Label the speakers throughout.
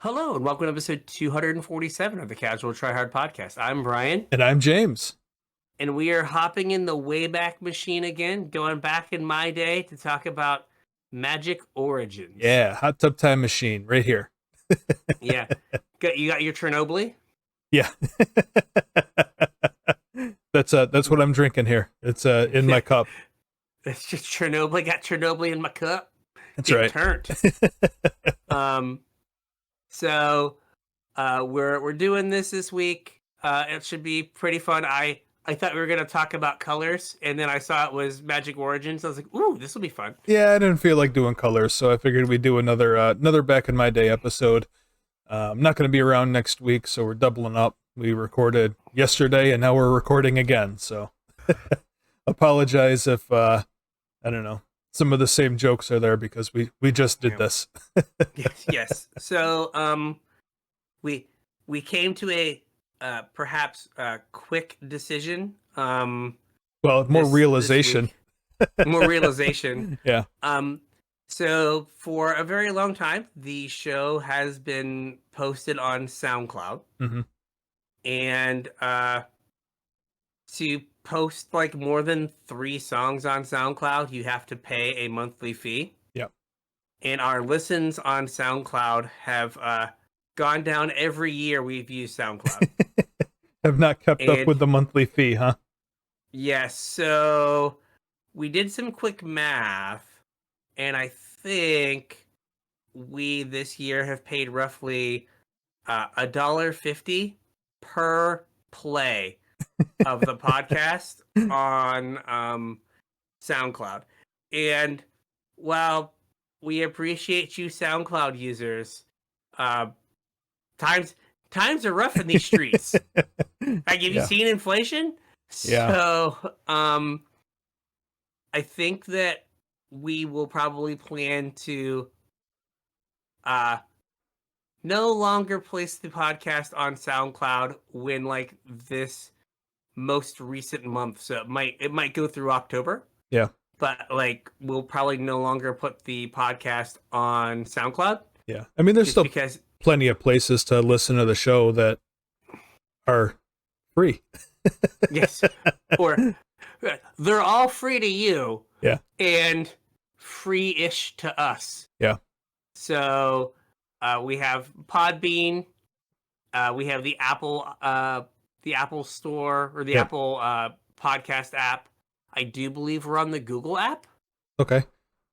Speaker 1: Hello and welcome to episode 247 of the Casual Try Hard podcast. I'm Brian,
Speaker 2: And I'm James.
Speaker 1: and we are hopping in the Wayback Machine again, going back in my day to talk about Magic Origins.
Speaker 2: Yeah, hot tub time machine right here.
Speaker 1: Yeah. You got your Chernobyl?
Speaker 2: Yeah. That's what I'm drinking here. It's in my cup.
Speaker 1: It's just Chernobyl. Got Chernobyl in my cup.
Speaker 2: That's
Speaker 1: Getting
Speaker 2: right.
Speaker 1: Turned. So we're doing this week. It should be pretty fun. I thought we were gonna talk about colors, and then I saw it was Magic Origins. I was like, "Ooh, this will be fun."
Speaker 2: Yeah, I didn't feel like doing colors, so I figured we'd do another back in my day episode. I'm not going to be around next week, so we're doubling up. We recorded yesterday, and now we're recording again. So apologize if I don't know, some of the same jokes are there because we just did this.
Speaker 1: Yes. So we came to a perhaps quick decision.
Speaker 2: Well, more
Speaker 1: This
Speaker 2: realization.
Speaker 1: More realization.
Speaker 2: Yeah.
Speaker 1: So for a very long time, the show has been posted on SoundCloud,
Speaker 2: hmm
Speaker 1: and to post like more than 3 songs on SoundCloud, you have to pay a monthly fee.
Speaker 2: Yep.
Speaker 1: And our listens on SoundCloud have gone down every year we've used SoundCloud.
Speaker 2: Have not kept up with the monthly fee, huh?
Speaker 1: Yes, so we did some quick math, and I think we this year have paid roughly $1.50 per play of the podcast on SoundCloud. And while we appreciate you SoundCloud users, times are rough in these streets. Like, have you seen inflation?
Speaker 2: Yeah.
Speaker 1: So I think that we will probably plan to no longer place the podcast on SoundCloud when like this most recent month. So it might go through October.
Speaker 2: Yeah.
Speaker 1: But like we'll probably no longer put the podcast on SoundCloud.
Speaker 2: Yeah. I mean, there's still
Speaker 1: because
Speaker 2: plenty of places to listen to the show that are free.
Speaker 1: yes. Or they're all free to you.
Speaker 2: Yeah.
Speaker 1: And free-ish to us.
Speaker 2: Yeah.
Speaker 1: So we have Podbean. We have the Apple Store or the Apple podcast app. I do believe we're on the Google app.
Speaker 2: Okay.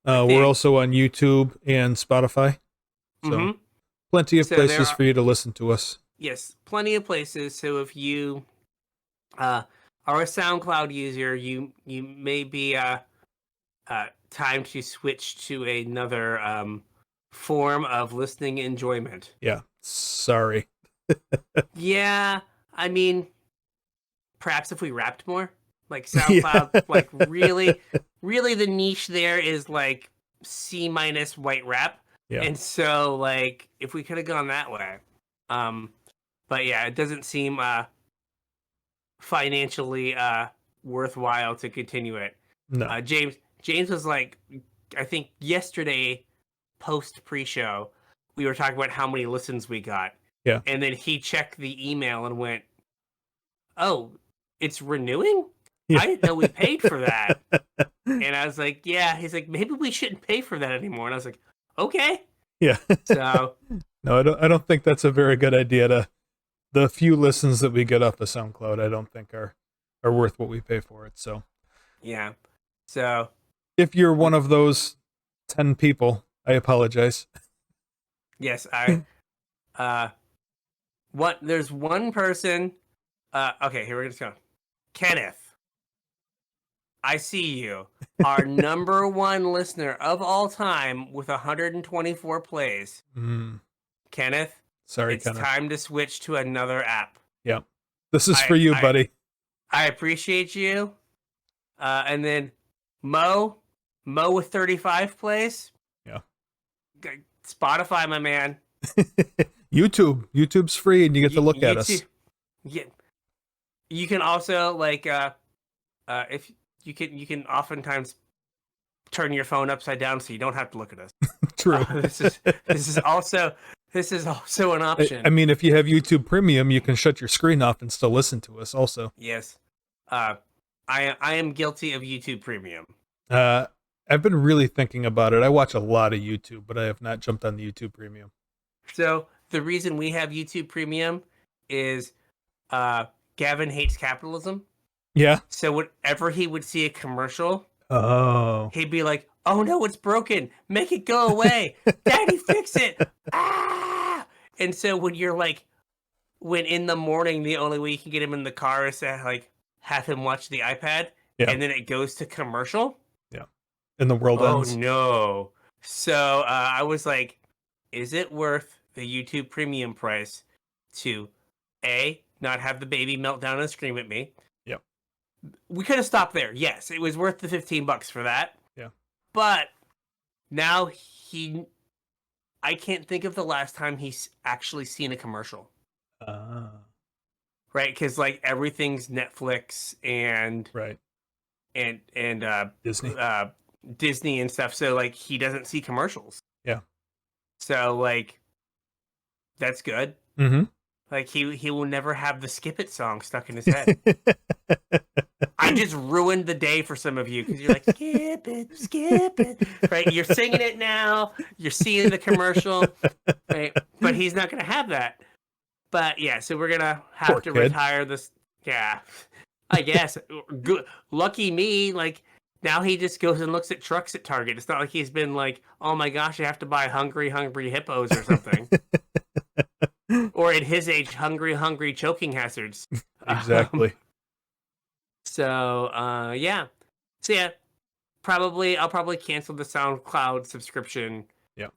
Speaker 2: We're also on YouTube and Spotify. So plenty of places for you to listen to us.
Speaker 1: Yes, plenty of places. So if you are a SoundCloud user, you may be time to switch to another form of listening enjoyment.
Speaker 2: Yeah. Sorry.
Speaker 1: Yeah, I mean, perhaps if we rapped more, like SoundCloud, like really the niche there is like C- white rap.
Speaker 2: Yeah.
Speaker 1: And so like if we could have gone that way. But yeah, it doesn't seem financially worthwhile to continue it.
Speaker 2: No.
Speaker 1: James was like, I think yesterday post pre-show, we were talking about how many listens we got.
Speaker 2: Yeah.
Speaker 1: And then he checked the email and went, "Oh, it's renewing?
Speaker 2: Yeah.
Speaker 1: I didn't know we paid for that." And I was like, "Yeah." He's like, "Maybe we shouldn't pay for that anymore." And I was like, "Okay."
Speaker 2: Yeah.
Speaker 1: So
Speaker 2: no, I don't think that's a very good idea. The few listens that we get off of SoundCloud, I don't think are worth what we pay for it. So
Speaker 1: yeah. So
Speaker 2: if you're one of those 10 people, I apologize.
Speaker 1: yes, there's one person. Okay, here we're just going. Kenneth, I see you. Our number one listener of all time with 124 plays. Kenneth,
Speaker 2: Sorry,
Speaker 1: it's
Speaker 2: Kenneth.
Speaker 1: time to switch to another app.
Speaker 2: Yeah. This is for you, buddy.
Speaker 1: I appreciate you. And then Mo with 35 plays.
Speaker 2: Yeah.
Speaker 1: Spotify, my man.
Speaker 2: YouTube's free and you get to look at us.
Speaker 1: Yeah. You can also like if you can oftentimes turn your phone upside down so you don't have to look at us.
Speaker 2: True.
Speaker 1: This is also This is also an
Speaker 2: I
Speaker 1: option.
Speaker 2: mean, if you have YouTube Premium, you can shut your screen off and still listen to us. Also,
Speaker 1: Yes. I am guilty of YouTube Premium.
Speaker 2: I've been really thinking about it. I watch a lot of YouTube, but I have not jumped on the YouTube Premium.
Speaker 1: So the reason we have YouTube Premium is Gavin hates capitalism.
Speaker 2: Yeah.
Speaker 1: So whenever he would see a commercial,
Speaker 2: Oh.
Speaker 1: he'd be like, "Oh no, it's broken. Make it go away. Daddy, fix it." Ah! And so when in the morning, the only way you can get him in the car is to like have him watch the iPad,
Speaker 2: Yeah.
Speaker 1: and then it goes to commercial.
Speaker 2: Yeah. And the world ends.
Speaker 1: Oh no. So I was like, is it worth the YouTube Premium price to A, not have the baby melt down and scream at me?
Speaker 2: Yep.
Speaker 1: We could have stopped there. Yes, it was worth the $15 for that.
Speaker 2: Yeah.
Speaker 1: But now I can't think of the last time he's actually seen a commercial. Right? Because like everything's Netflix and
Speaker 2: Right.
Speaker 1: and
Speaker 2: Disney.
Speaker 1: Disney and stuff. So like he doesn't see commercials.
Speaker 2: Yeah.
Speaker 1: So like that's good.
Speaker 2: Mm-hmm.
Speaker 1: Like he will never have the Skip It song stuck in his head. I just ruined the day for some of you because you're like, skip it, right? You're singing it now. You're seeing the commercial, right? But he's not going to have that. But yeah, so we're going to have
Speaker 2: Poor
Speaker 1: to
Speaker 2: kid.
Speaker 1: retire this. Yeah, I guess. Good. Lucky me. Like now he just goes and looks at trucks at Target. It's not like he's been like, oh my gosh, I have to buy hungry hippos or something. Or at his age, hungry choking hazards.
Speaker 2: Exactly.
Speaker 1: So yeah. So yeah, I'll probably cancel the SoundCloud subscription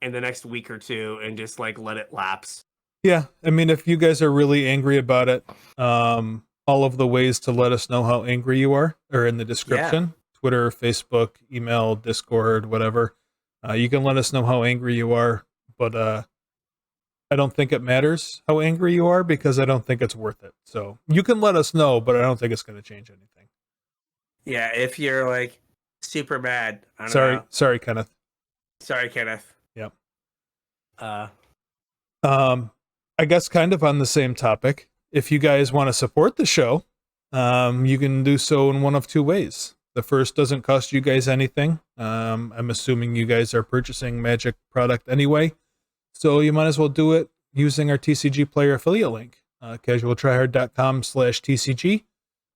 Speaker 1: in the next week or two and just like let it lapse.
Speaker 2: Yeah, I mean, if you guys are really angry about it, all of the ways to let us know how angry you are in the description. Twitter, Facebook, email, Discord, whatever. You can let us know how angry you are, but I don't think it matters how angry you are because I don't think it's worth it. So you can let us know, but I don't think it's going to change anything.
Speaker 1: Yeah, if you're like super mad.
Speaker 2: Sorry, Kenneth.
Speaker 1: Sorry, Kenneth.
Speaker 2: Yep. I guess kind of on the same topic. If you guys want to support the show, you can do so in one of two ways. The first doesn't cost you guys anything. I'm assuming you guys are purchasing Magic product anyway. So you might as well do it using our TCG player affiliate link, CasualTryHard.com/TCG.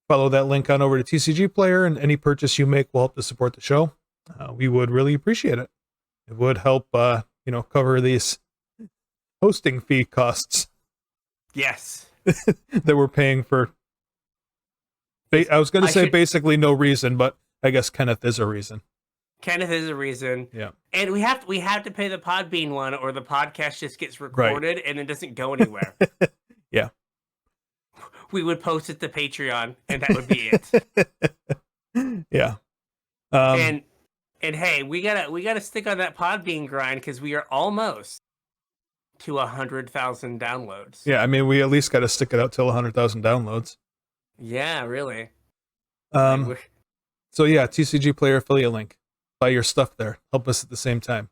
Speaker 2: Follow that link on over to TCG player, and any purchase you make will help to support the show. We would really appreciate it. It would help, cover these hosting fee costs.
Speaker 1: Yes.
Speaker 2: That we're paying for. I was going to say basically no reason, but I guess Kenneth is a reason.
Speaker 1: Kenneth is a reason.
Speaker 2: Yeah.
Speaker 1: And we have to pay the Podbean one or the podcast just gets recorded and it doesn't go anywhere.
Speaker 2: Yeah.
Speaker 1: We would post it to Patreon and that would be it.
Speaker 2: Yeah.
Speaker 1: And hey, we gotta stick on that Podbean grind because we are almost to 100,000 downloads.
Speaker 2: Yeah, I mean, we at least got to stick it out till 100,000 downloads.
Speaker 1: Yeah, really.
Speaker 2: So yeah, TCG player affiliate link. Buy your stuff there. Help us at the same time.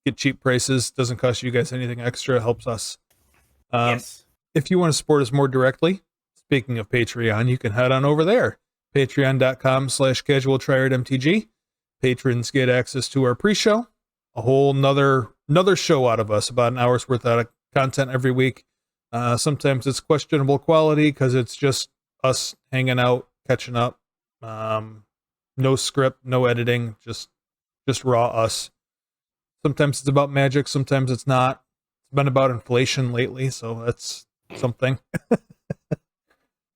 Speaker 2: Get cheap prices. Doesn't cost you guys anything extra. Helps us.
Speaker 1: Yes.
Speaker 2: If you want to support us more directly, speaking of Patreon, you can head on over there. Patreon.com/CasualTryHardMTG. Patrons get access to our pre-show. A whole another show out of us, about an hour's worth of content every week. Sometimes it's questionable quality because it's just us hanging out, catching up. No script, no editing, just raw us. Sometimes it's about Magic, sometimes it's not. It's been about inflation lately, so that's something.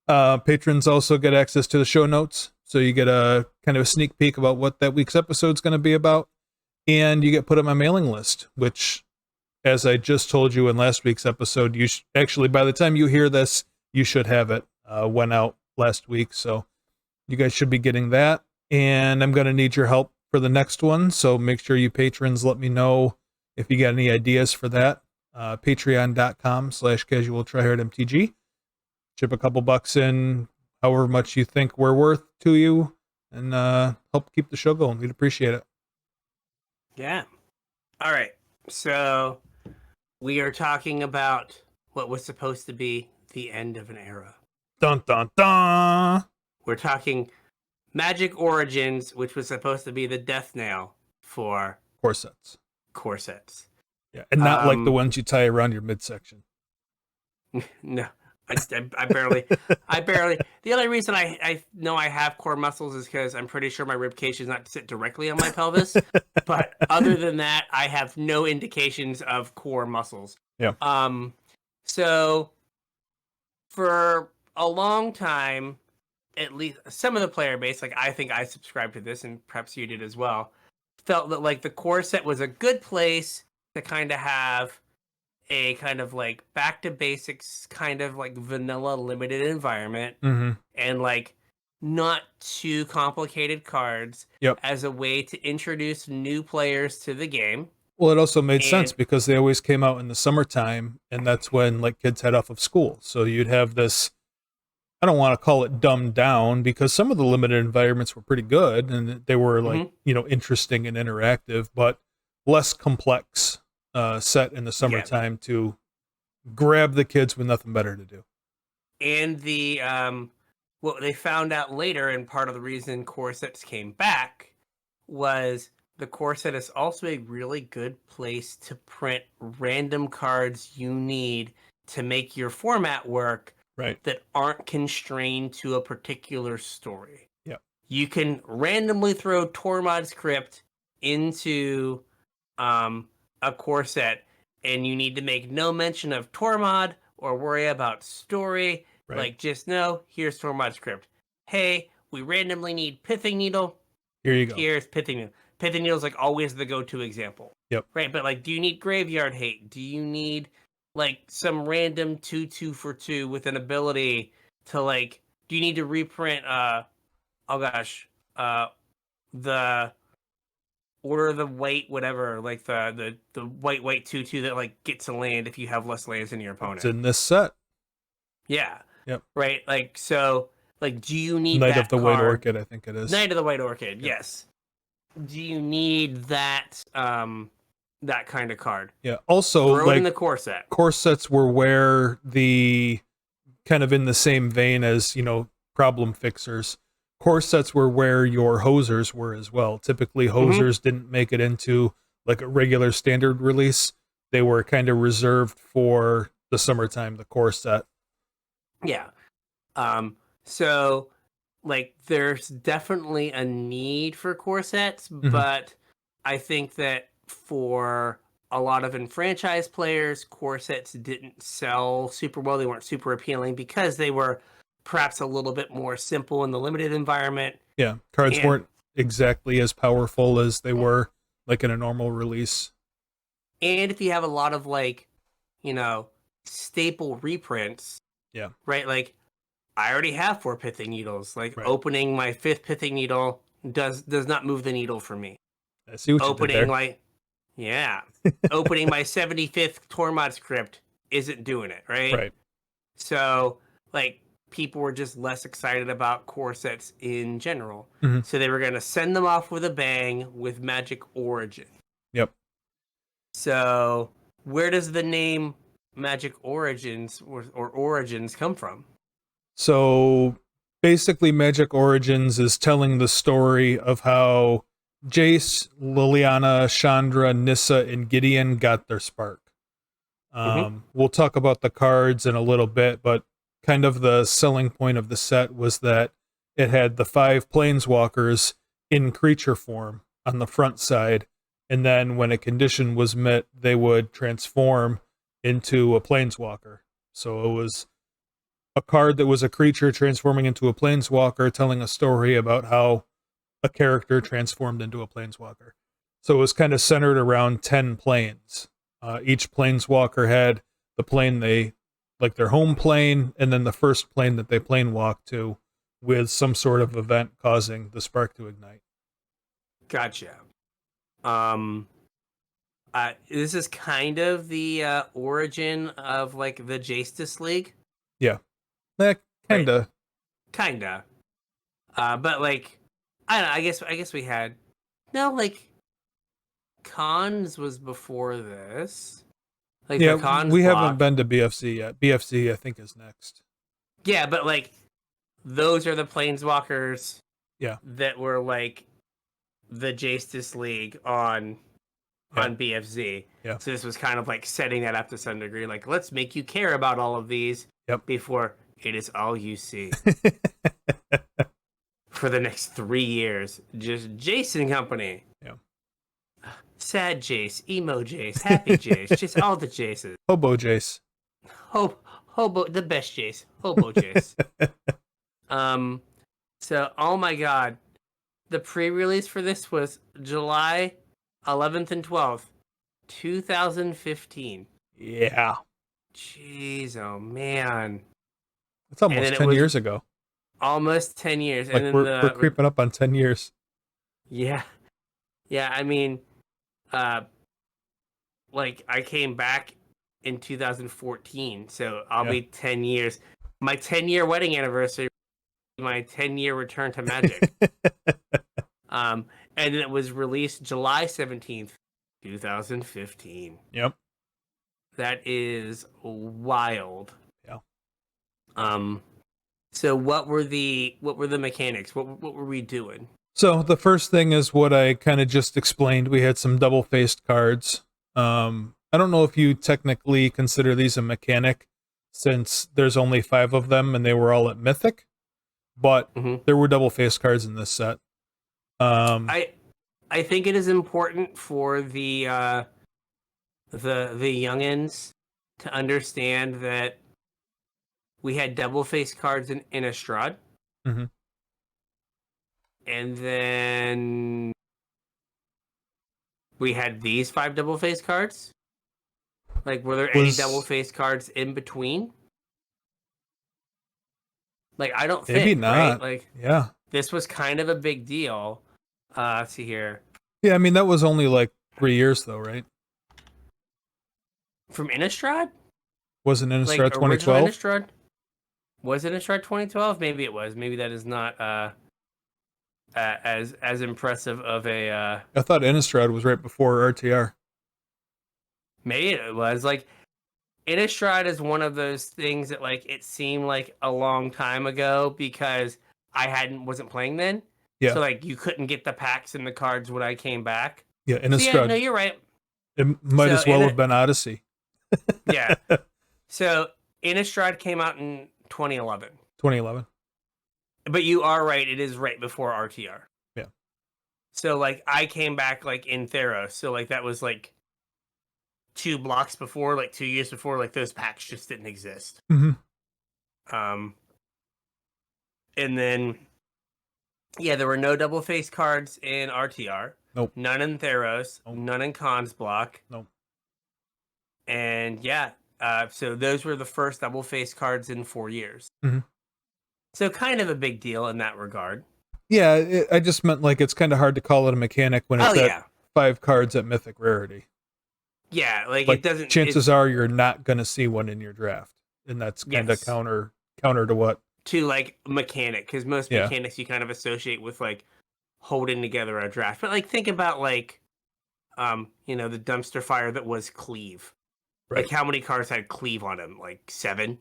Speaker 2: Patrons also get access to the show notes, so you get a kind of a sneak peek about what that week's episode is going to be about, and you get put on my mailing list, which, as I just told you in last week's episode, you actually, by the time you hear this, you should have it. Went out last week, so you guys should be getting that. And I'm going to need your help for the next one, so make sure you patrons let me know if you got any ideas for that. Patreon.com/CasualTryHardMTG. Chip a couple bucks in, however much you think we're worth to you, and help keep the show going. We'd appreciate it.
Speaker 1: Yeah. All right. So We are talking about what was supposed to be the end of an era.
Speaker 2: Dun dun dun.
Speaker 1: We're talking Magic Origins, which was supposed to be the death nail for
Speaker 2: Corsets.
Speaker 1: corsets.
Speaker 2: Yeah, and not like the ones you tie around your midsection.
Speaker 1: No, I barely. The only reason I know I have core muscles is because I'm pretty sure my rib cage does not sit directly on my pelvis. But other than that, I have no indications of core muscles.
Speaker 2: Yeah.
Speaker 1: So for a long time, at least some of the player base, like I think I subscribed to this, and perhaps you did as well, felt that like the core set was a good place to kind of have a kind of like back to basics, kind of like vanilla limited environment,
Speaker 2: Mm-hmm.
Speaker 1: and like not too complicated cards
Speaker 2: Yep.
Speaker 1: as a way to introduce new players to the game.
Speaker 2: Well, it also made
Speaker 1: And-
Speaker 2: sense because they always came out in the summertime, and that's when like kids head off of school. So you'd have this. I don't want to call it dumbed down because some of the limited environments were pretty good and they were like interesting and interactive, but less complex set in the summertime to grab the kids with nothing better to do.
Speaker 1: And the what they found out later, and part of the reason core sets came back, was the core set is also a really good place to print random cards you need to make your format work,
Speaker 2: right?
Speaker 1: That aren't constrained to a particular story.
Speaker 2: Yeah.
Speaker 1: You can randomly throw Tormod's Crypt into a core set, and you need to make no mention of Tormod or worry about story.
Speaker 2: Right.
Speaker 1: Like, just know, here's Tormod's Crypt. Hey, we randomly need Pithing Needle.
Speaker 2: Here you go.
Speaker 1: Here's Pithing Needle. Pithing Needle is like always the go-to example.
Speaker 2: Yep.
Speaker 1: Right, but like, do you need Graveyard Hate? Do you need like some random 2/2 for 2 with an ability to like? Do you need to reprint? The Order of the White, whatever, like the white 2/2 that like gets a land if you have less lands than your opponent.
Speaker 2: It's in this set.
Speaker 1: Yeah.
Speaker 2: Yep.
Speaker 1: Right. Like, so, like, do you need
Speaker 2: Knight
Speaker 1: that
Speaker 2: of the
Speaker 1: card?
Speaker 2: White Orchid? I think it is.
Speaker 1: Knight of the White Orchid.
Speaker 2: Yep.
Speaker 1: Yes. Do you need that that kind of card?
Speaker 2: Yeah. Also,
Speaker 1: throw it in the core set.
Speaker 2: Core sets were where the kind of in the same vein as problem fixers. Core sets were where your hosers were as well. Typically, hosers didn't make it into like a regular standard release. They were kind of reserved for the summertime, the core set.
Speaker 1: Yeah. So, like, there's definitely a need for core sets, but I think that for a lot of enfranchised players, core sets didn't sell super well. They weren't super appealing because they were perhaps a little bit more simple in the limited environment.
Speaker 2: Yeah, cards weren't exactly as powerful as they were like in a normal release.
Speaker 1: And if you have a lot of like, staple reprints,
Speaker 2: yeah,
Speaker 1: right? Like, I already have 4 Pithing Needles. Like, opening my 5th Pithing Needle does not move the needle for me.
Speaker 2: I see what you did
Speaker 1: there. Opening my 75th Tormod's Crypt isn't doing it, right?
Speaker 2: Right.
Speaker 1: So, like, people were just less excited about core sets in general. So they were going to send them off with a bang with Magic Origin.
Speaker 2: Yep.
Speaker 1: So where does the name Magic Origins or Origins come from?
Speaker 2: So basically Magic Origins is telling the story of how Jace, Liliana, Chandra, Nissa, and Gideon got their spark. We'll talk about the cards in a little bit, but kind of the selling point of the set was that it had the 5 planeswalkers in creature form on the front side, and then when a condition was met, they would transform into a planeswalker. So it was a card that was a creature transforming into a planeswalker, telling a story about how a character transformed into a planeswalker. So it was kind of centered around 10 planes. Each planeswalker had the plane they, like their home plane, and then the first plane that they planewalked to, with some sort of event causing the spark to ignite.
Speaker 1: Gotcha. This is kind of the origin of like the Justice League.
Speaker 2: Yeah, kinda.
Speaker 1: Right. Kinda. But like, I don't know. I guess we had like Cons was before this. Like
Speaker 2: Yeah,
Speaker 1: the cons
Speaker 2: we haven't
Speaker 1: block.
Speaker 2: been to BFC yet. BFC, I think, is next.
Speaker 1: Yeah, but like those are the planeswalkers
Speaker 2: Yeah.
Speaker 1: that were like the Justice League on BFZ.
Speaker 2: Yeah.
Speaker 1: So this was kind of like setting that up to some degree. Like, let's make you care about all of these
Speaker 2: Yep.
Speaker 1: before it is all you see. For the next 3 years. Just Jason Company.
Speaker 2: Yeah.
Speaker 1: Sad Jace, emo Jace, happy Jace, just all the Jaces.
Speaker 2: Hobo Jace.
Speaker 1: Hobo, the best Jace. Hobo Jace. So, oh my god. The pre-release for this was July 11th and 12th, 2015.
Speaker 2: Yeah.
Speaker 1: Jeez, oh man.
Speaker 2: It's almost 10 years ago.
Speaker 1: Almost 10 years.
Speaker 2: Like,
Speaker 1: and then
Speaker 2: we're creeping up on 10 years.
Speaker 1: Yeah. Yeah, I mean, like, I came back in 2014, so I'll be 10 years. My 10-year wedding anniversary, my 10-year return to Magic. And it was released July 17th, 2015.
Speaker 2: Yep.
Speaker 1: That is wild.
Speaker 2: Yeah.
Speaker 1: So what were the mechanics? What were we doing?
Speaker 2: So the first thing is what I kind of just explained. We had some double-faced cards. I don't know if you technically consider these a mechanic, since there's only 5 of them and they were all at Mythic, but there were double-faced cards in this set.
Speaker 1: I think it is important for the youngins to understand that we had double-faced cards in Innistrad.
Speaker 2: Mm-hmm.
Speaker 1: And then we had these 5 double-faced cards. Like, were there any double-faced cards in between? Like, I don't think.
Speaker 2: Maybe not.
Speaker 1: Right? Like,
Speaker 2: yeah.
Speaker 1: This was kind of a big deal. Let's see here.
Speaker 2: Yeah, I mean, that was only like 3 years, though, right?
Speaker 1: From Innistrad?
Speaker 2: Wasn't Innistrad
Speaker 1: like,
Speaker 2: 2012?
Speaker 1: Innistrad? Was it Innistrad 2012? Maybe it was. Maybe that is not as impressive of a...
Speaker 2: I thought Innistrad was right before RTR.
Speaker 1: Maybe it was. Like, Innistrad is one of those things that, like, it seemed like a long time ago because I wasn't playing then.
Speaker 2: Yeah.
Speaker 1: So, like, you couldn't get the packs and the cards when I came back.
Speaker 2: Yeah, Innistrad.
Speaker 1: So, yeah, no, you're right.
Speaker 2: It might as well have been Odyssey.
Speaker 1: Yeah. So, Innistrad came out in 2011.
Speaker 2: 2011.
Speaker 1: But you are right. It is right before RTR.
Speaker 2: Yeah.
Speaker 1: So, like, I came back, like, in Theros. So, like, that was, like, 2 blocks before, like, 2 years before, like, those packs just didn't exist.
Speaker 2: Mm-hmm.
Speaker 1: And then, yeah, there were no double-face cards in RTR.
Speaker 2: Nope.
Speaker 1: None in Theros.
Speaker 2: Nope.
Speaker 1: None in Cons block.
Speaker 2: Nope.
Speaker 1: And, yeah, so those were the first double-face cards in 4 years.
Speaker 2: Mm-hmm.
Speaker 1: So kind of a big deal in that regard.
Speaker 2: Yeah, I just meant, like, it's kind of hard to call it a mechanic when it's at 5 cards at Mythic Rarity.
Speaker 1: Yeah, like
Speaker 2: it
Speaker 1: doesn't...
Speaker 2: Chances are you're not going to see one in your draft. And that's kind of counter to what?
Speaker 1: To, like, mechanic, because most mechanics you kind of associate with, like, holding together a draft. But, like, think about, like, you know, the dumpster fire that was Cleave.
Speaker 2: Right.
Speaker 1: Like, how many cards had Cleave on them? Like, 7?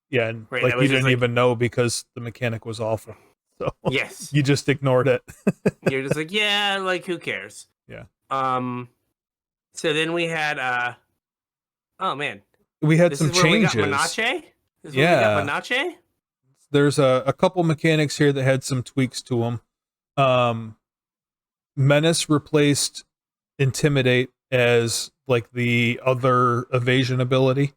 Speaker 2: Yeah, and
Speaker 1: right,
Speaker 2: like you didn't even know because the mechanic was awful. So
Speaker 1: yes,
Speaker 2: you just ignored it.
Speaker 1: You're just like, yeah, like, who cares?
Speaker 2: Yeah.
Speaker 1: So then we had oh man,
Speaker 2: we had some changes.
Speaker 1: We got Manache?
Speaker 2: Yeah,
Speaker 1: we got Manache?
Speaker 2: There's a couple mechanics here that had some tweaks to them. Menace replaced Intimidate as like the other evasion ability.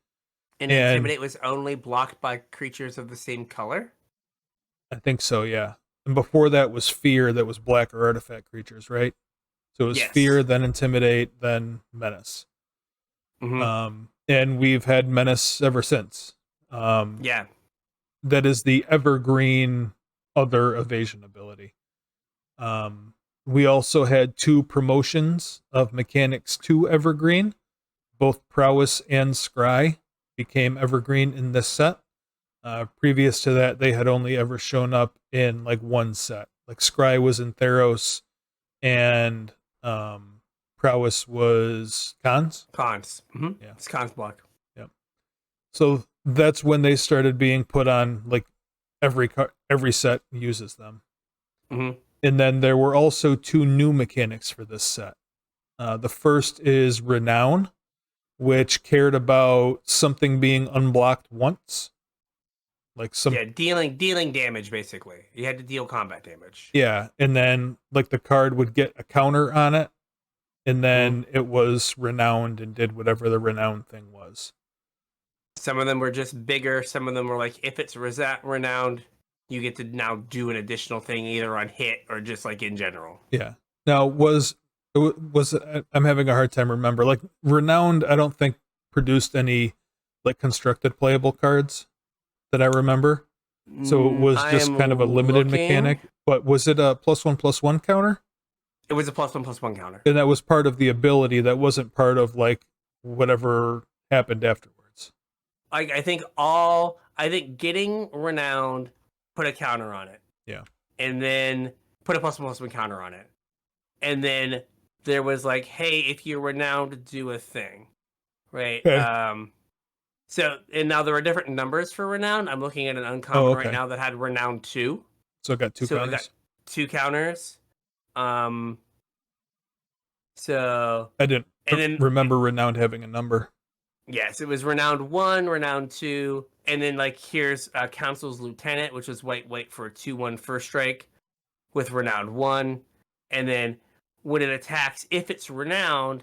Speaker 1: And Intimidate was only blocked by creatures of the same color?
Speaker 2: I think so, yeah. And before that was Fear, that was black or artifact creatures, right? So it was Fear, then Intimidate, then Menace.
Speaker 1: Mm-hmm.
Speaker 2: And we've had Menace ever since.
Speaker 1: Yeah.
Speaker 2: That is the evergreen other evasion ability. We also had 2 promotions of mechanics to evergreen. Both Prowess and Scry became evergreen in this set. Previous to that, they had only ever shown up in like one set. Like Scry was in Theros, and prowess was cons.
Speaker 1: Cons.
Speaker 2: Yeah.
Speaker 1: It's cons block.
Speaker 2: So that's when they started being put on, like every set uses them.
Speaker 1: Mm-hmm.
Speaker 2: And then there were also 2 new mechanics for this set. The first is Renown, which cared about something being unblocked once. Like
Speaker 1: dealing damage, basically. You had to deal combat damage.
Speaker 2: Yeah, and then like the card would get a counter on it, and then it was renowned and did whatever the renowned thing was.
Speaker 1: Some of them were just bigger. Some of them were like, if it's renowned, you get to now do an additional thing either on hit or just like in general.
Speaker 2: Yeah. Now was I'm having a hard time remember. Like renowned, I don't think produced any like constructed playable cards that I remember. So it was just kind of a limited mechanic. But was it a +1/+1 counter?
Speaker 1: It was a +1/+1 counter.
Speaker 2: And that was part of the ability. That wasn't part of like whatever happened afterwards.
Speaker 1: I think getting renowned put a counter on it.
Speaker 2: Yeah.
Speaker 1: And then put a +1/+1 counter on it. And then there was like, hey, if you're renowned, do a thing. Right?
Speaker 2: Okay.
Speaker 1: So, and now there are different numbers for renowned. I'm looking at an uncommon right now that had renowned 2.
Speaker 2: So it got 2 counters.
Speaker 1: It got 2 counters. So
Speaker 2: I didn't remember renowned having a number.
Speaker 1: Yes, it was renowned 1, renowned 2, and then like here's Council's Lieutenant, which was white for a 2/1 first strike with renowned 1, and then when it attacks, if it's renowned,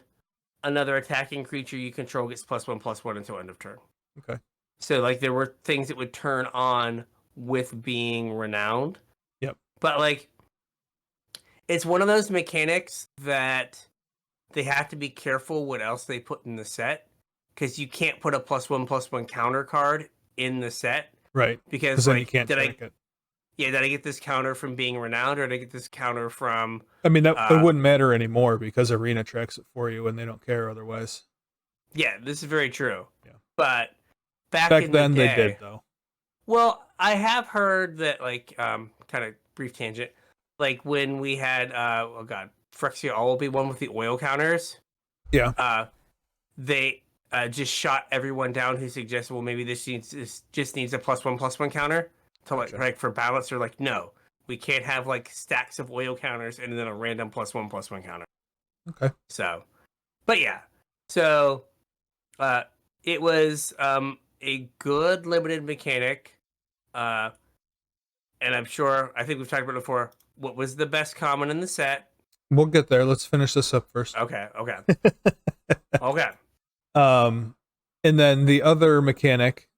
Speaker 1: another attacking creature you control gets +1/+1 until end of turn.
Speaker 2: Okay.
Speaker 1: So like there were things that would turn on with being renowned.
Speaker 2: Yep.
Speaker 1: But like it's one of those mechanics that they have to be careful what else they put in the set, because you can't put a +1/+1 counter card in the set.
Speaker 2: Right.
Speaker 1: Because
Speaker 2: then
Speaker 1: like,
Speaker 2: you can't track it.
Speaker 1: Yeah, did I get this counter from being renowned, or did I get this counter from...
Speaker 2: I mean, that it wouldn't matter anymore because Arena tracks it for you and they don't care otherwise.
Speaker 1: Yeah, this is very true.
Speaker 2: Yeah.
Speaker 1: But back
Speaker 2: then
Speaker 1: they
Speaker 2: did, though.
Speaker 1: Well, I have heard that, like, kind of brief tangent, like when we had, Phyrexia All will be one with the oil counters.
Speaker 2: Yeah.
Speaker 1: They just shot everyone down who suggested, well, maybe this just needs a +1/+1 counter to like for balance. They're like, no, we can't have like stacks of oil counters and then a random +1/+1 counter.
Speaker 2: Okay.
Speaker 1: So, but yeah, so it was a good limited mechanic, and I think we've talked about it before. What was the best common in the set?
Speaker 2: We'll get there. Let's finish this up first.
Speaker 1: Okay. Okay.
Speaker 2: And then the other mechanic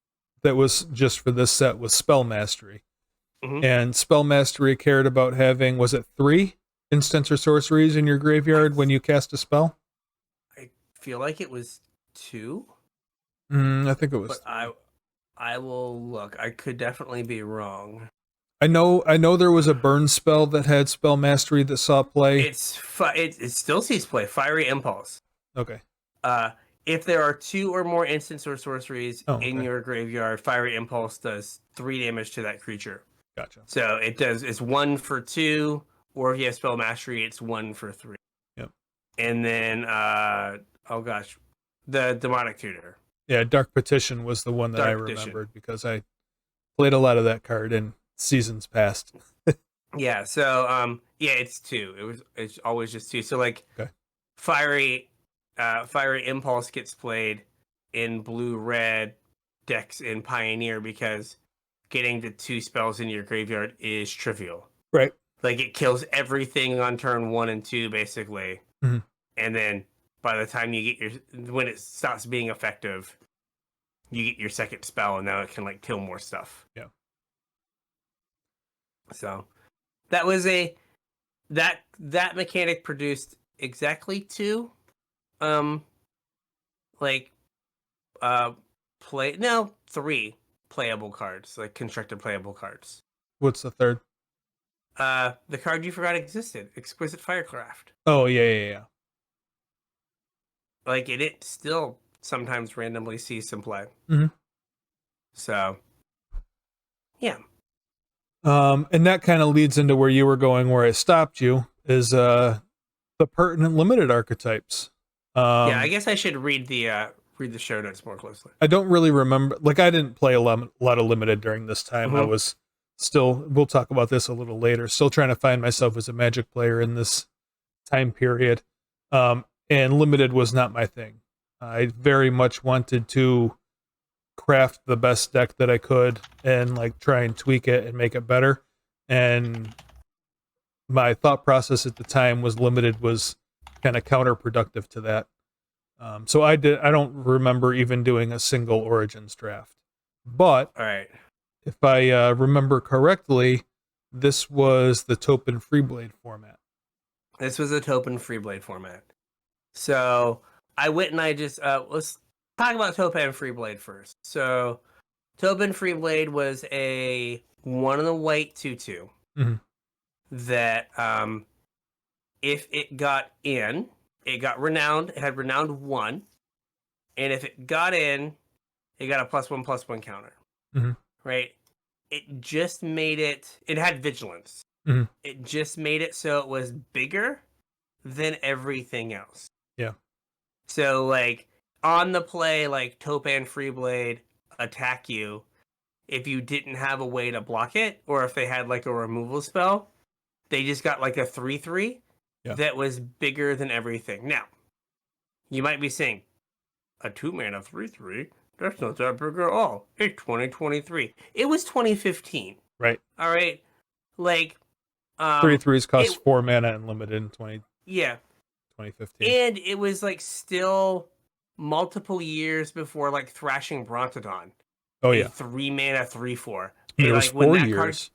Speaker 2: that was just for this set was Spell Mastery.
Speaker 1: Mm-hmm.
Speaker 2: And Spell Mastery cared about having, was it 3 instants or sorceries in your graveyard when you cast a spell?
Speaker 1: I feel like it was 2.
Speaker 2: I think it was.
Speaker 1: But I will look. I could definitely be wrong.
Speaker 2: I know there was a burn spell that had Spell Mastery that saw play.
Speaker 1: It still sees play. Fiery Impulse.
Speaker 2: Okay.
Speaker 1: If there are 2 or more instants or sorceries in your graveyard, Fiery Impulse does 3 damage to that creature.
Speaker 2: Gotcha.
Speaker 1: So it's 1 for 2, or if you have Spell Mastery, it's 1 for 3.
Speaker 2: Yep.
Speaker 1: And then the Demonic Tutor.
Speaker 2: Yeah, Dark Petition was the one that I remembered because I played a lot of that card in seasons past.
Speaker 1: Yeah, so it's 2. It's always just 2. So like Fiery Impulse gets played in blue-red decks in Pioneer because getting the 2 spells in your graveyard is trivial.
Speaker 2: Right.
Speaker 1: Like it kills everything on turn 1 and 2 basically.
Speaker 2: Mm-hmm.
Speaker 1: And then by the time you get when it stops being effective, you get your second spell and now it can like kill more stuff.
Speaker 2: Yeah.
Speaker 1: So that was that mechanic produced exactly 2 3 playable cards, like constructed playable cards.
Speaker 2: What's the third?
Speaker 1: The card you forgot existed, Exquisite Firecraft.
Speaker 2: Oh, yeah.
Speaker 1: Like it still sometimes randomly sees some play.
Speaker 2: Mm-hmm.
Speaker 1: So, yeah.
Speaker 2: And that kind of leads into where you were going, where I stopped you, is the pertinent limited archetypes.
Speaker 1: Yeah, I guess I should read the show notes more closely.
Speaker 2: I don't really remember. Like, I didn't play a lot of limited during this time. I was still. We'll talk about this a little later. Still trying to find myself as a Magic player in this time period. And limited was not my thing. I very much wanted to craft the best deck that I could and like try and tweak it and make it better. And my thought process at the time was limited was kind of counterproductive to that. So I don't remember even doing a single Origins draft. But
Speaker 1: all right,
Speaker 2: if I remember correctly, this was the Topin Freeblade format.
Speaker 1: This was a Topin Freeblade format. So I went and I just let's talk about Topin Freeblade first. So Topin Freeblade was a 1 in the white 2/2 that if it got in, it got renowned. It had renowned 1, and if it got in, it got a +1/+1 counter. Right? It just made it. It had vigilance. It just made it so it was bigger than everything else.
Speaker 2: Yeah.
Speaker 1: So like on the play, like Topin Freeblade attack you if you didn't have a way to block it, or if they had like a removal spell, they just got like a 3/3 that was bigger than everything. Now, you might be saying, a 2-mana 3/3? That's not that big at all. It's 2023. It was 2015.
Speaker 2: Right.
Speaker 1: All right. Like
Speaker 2: 3/3s cost 4 mana and limited in 2015.
Speaker 1: And it was like still multiple years before like Thrashing Brontodon.
Speaker 2: Oh yeah.
Speaker 1: 3-mana 3/4.
Speaker 2: It was
Speaker 1: like
Speaker 2: 4 years.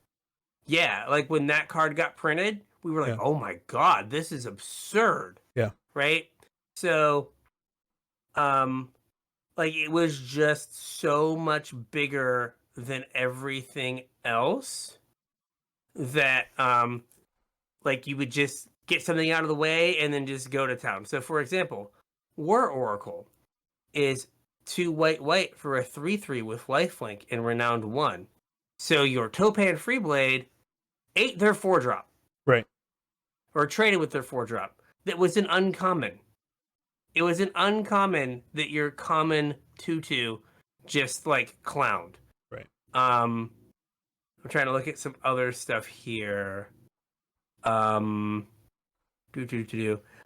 Speaker 1: Like when that card got printed, we were like, oh my god, this is absurd.
Speaker 2: Yeah.
Speaker 1: Right? So like it was just so much bigger than everything else that like you would just get something out of the way and then just go to town. So for example, War Oracle is 2 white for a 3/3 with lifelink and renowned 1. So your Topin Freeblade ate their 4-drop.
Speaker 2: Right.
Speaker 1: Or traded with their 4-drop. That was an uncommon. It was an uncommon that your common 2/2 just like clowned.
Speaker 2: Right.
Speaker 1: I'm trying to look at some other stuff here.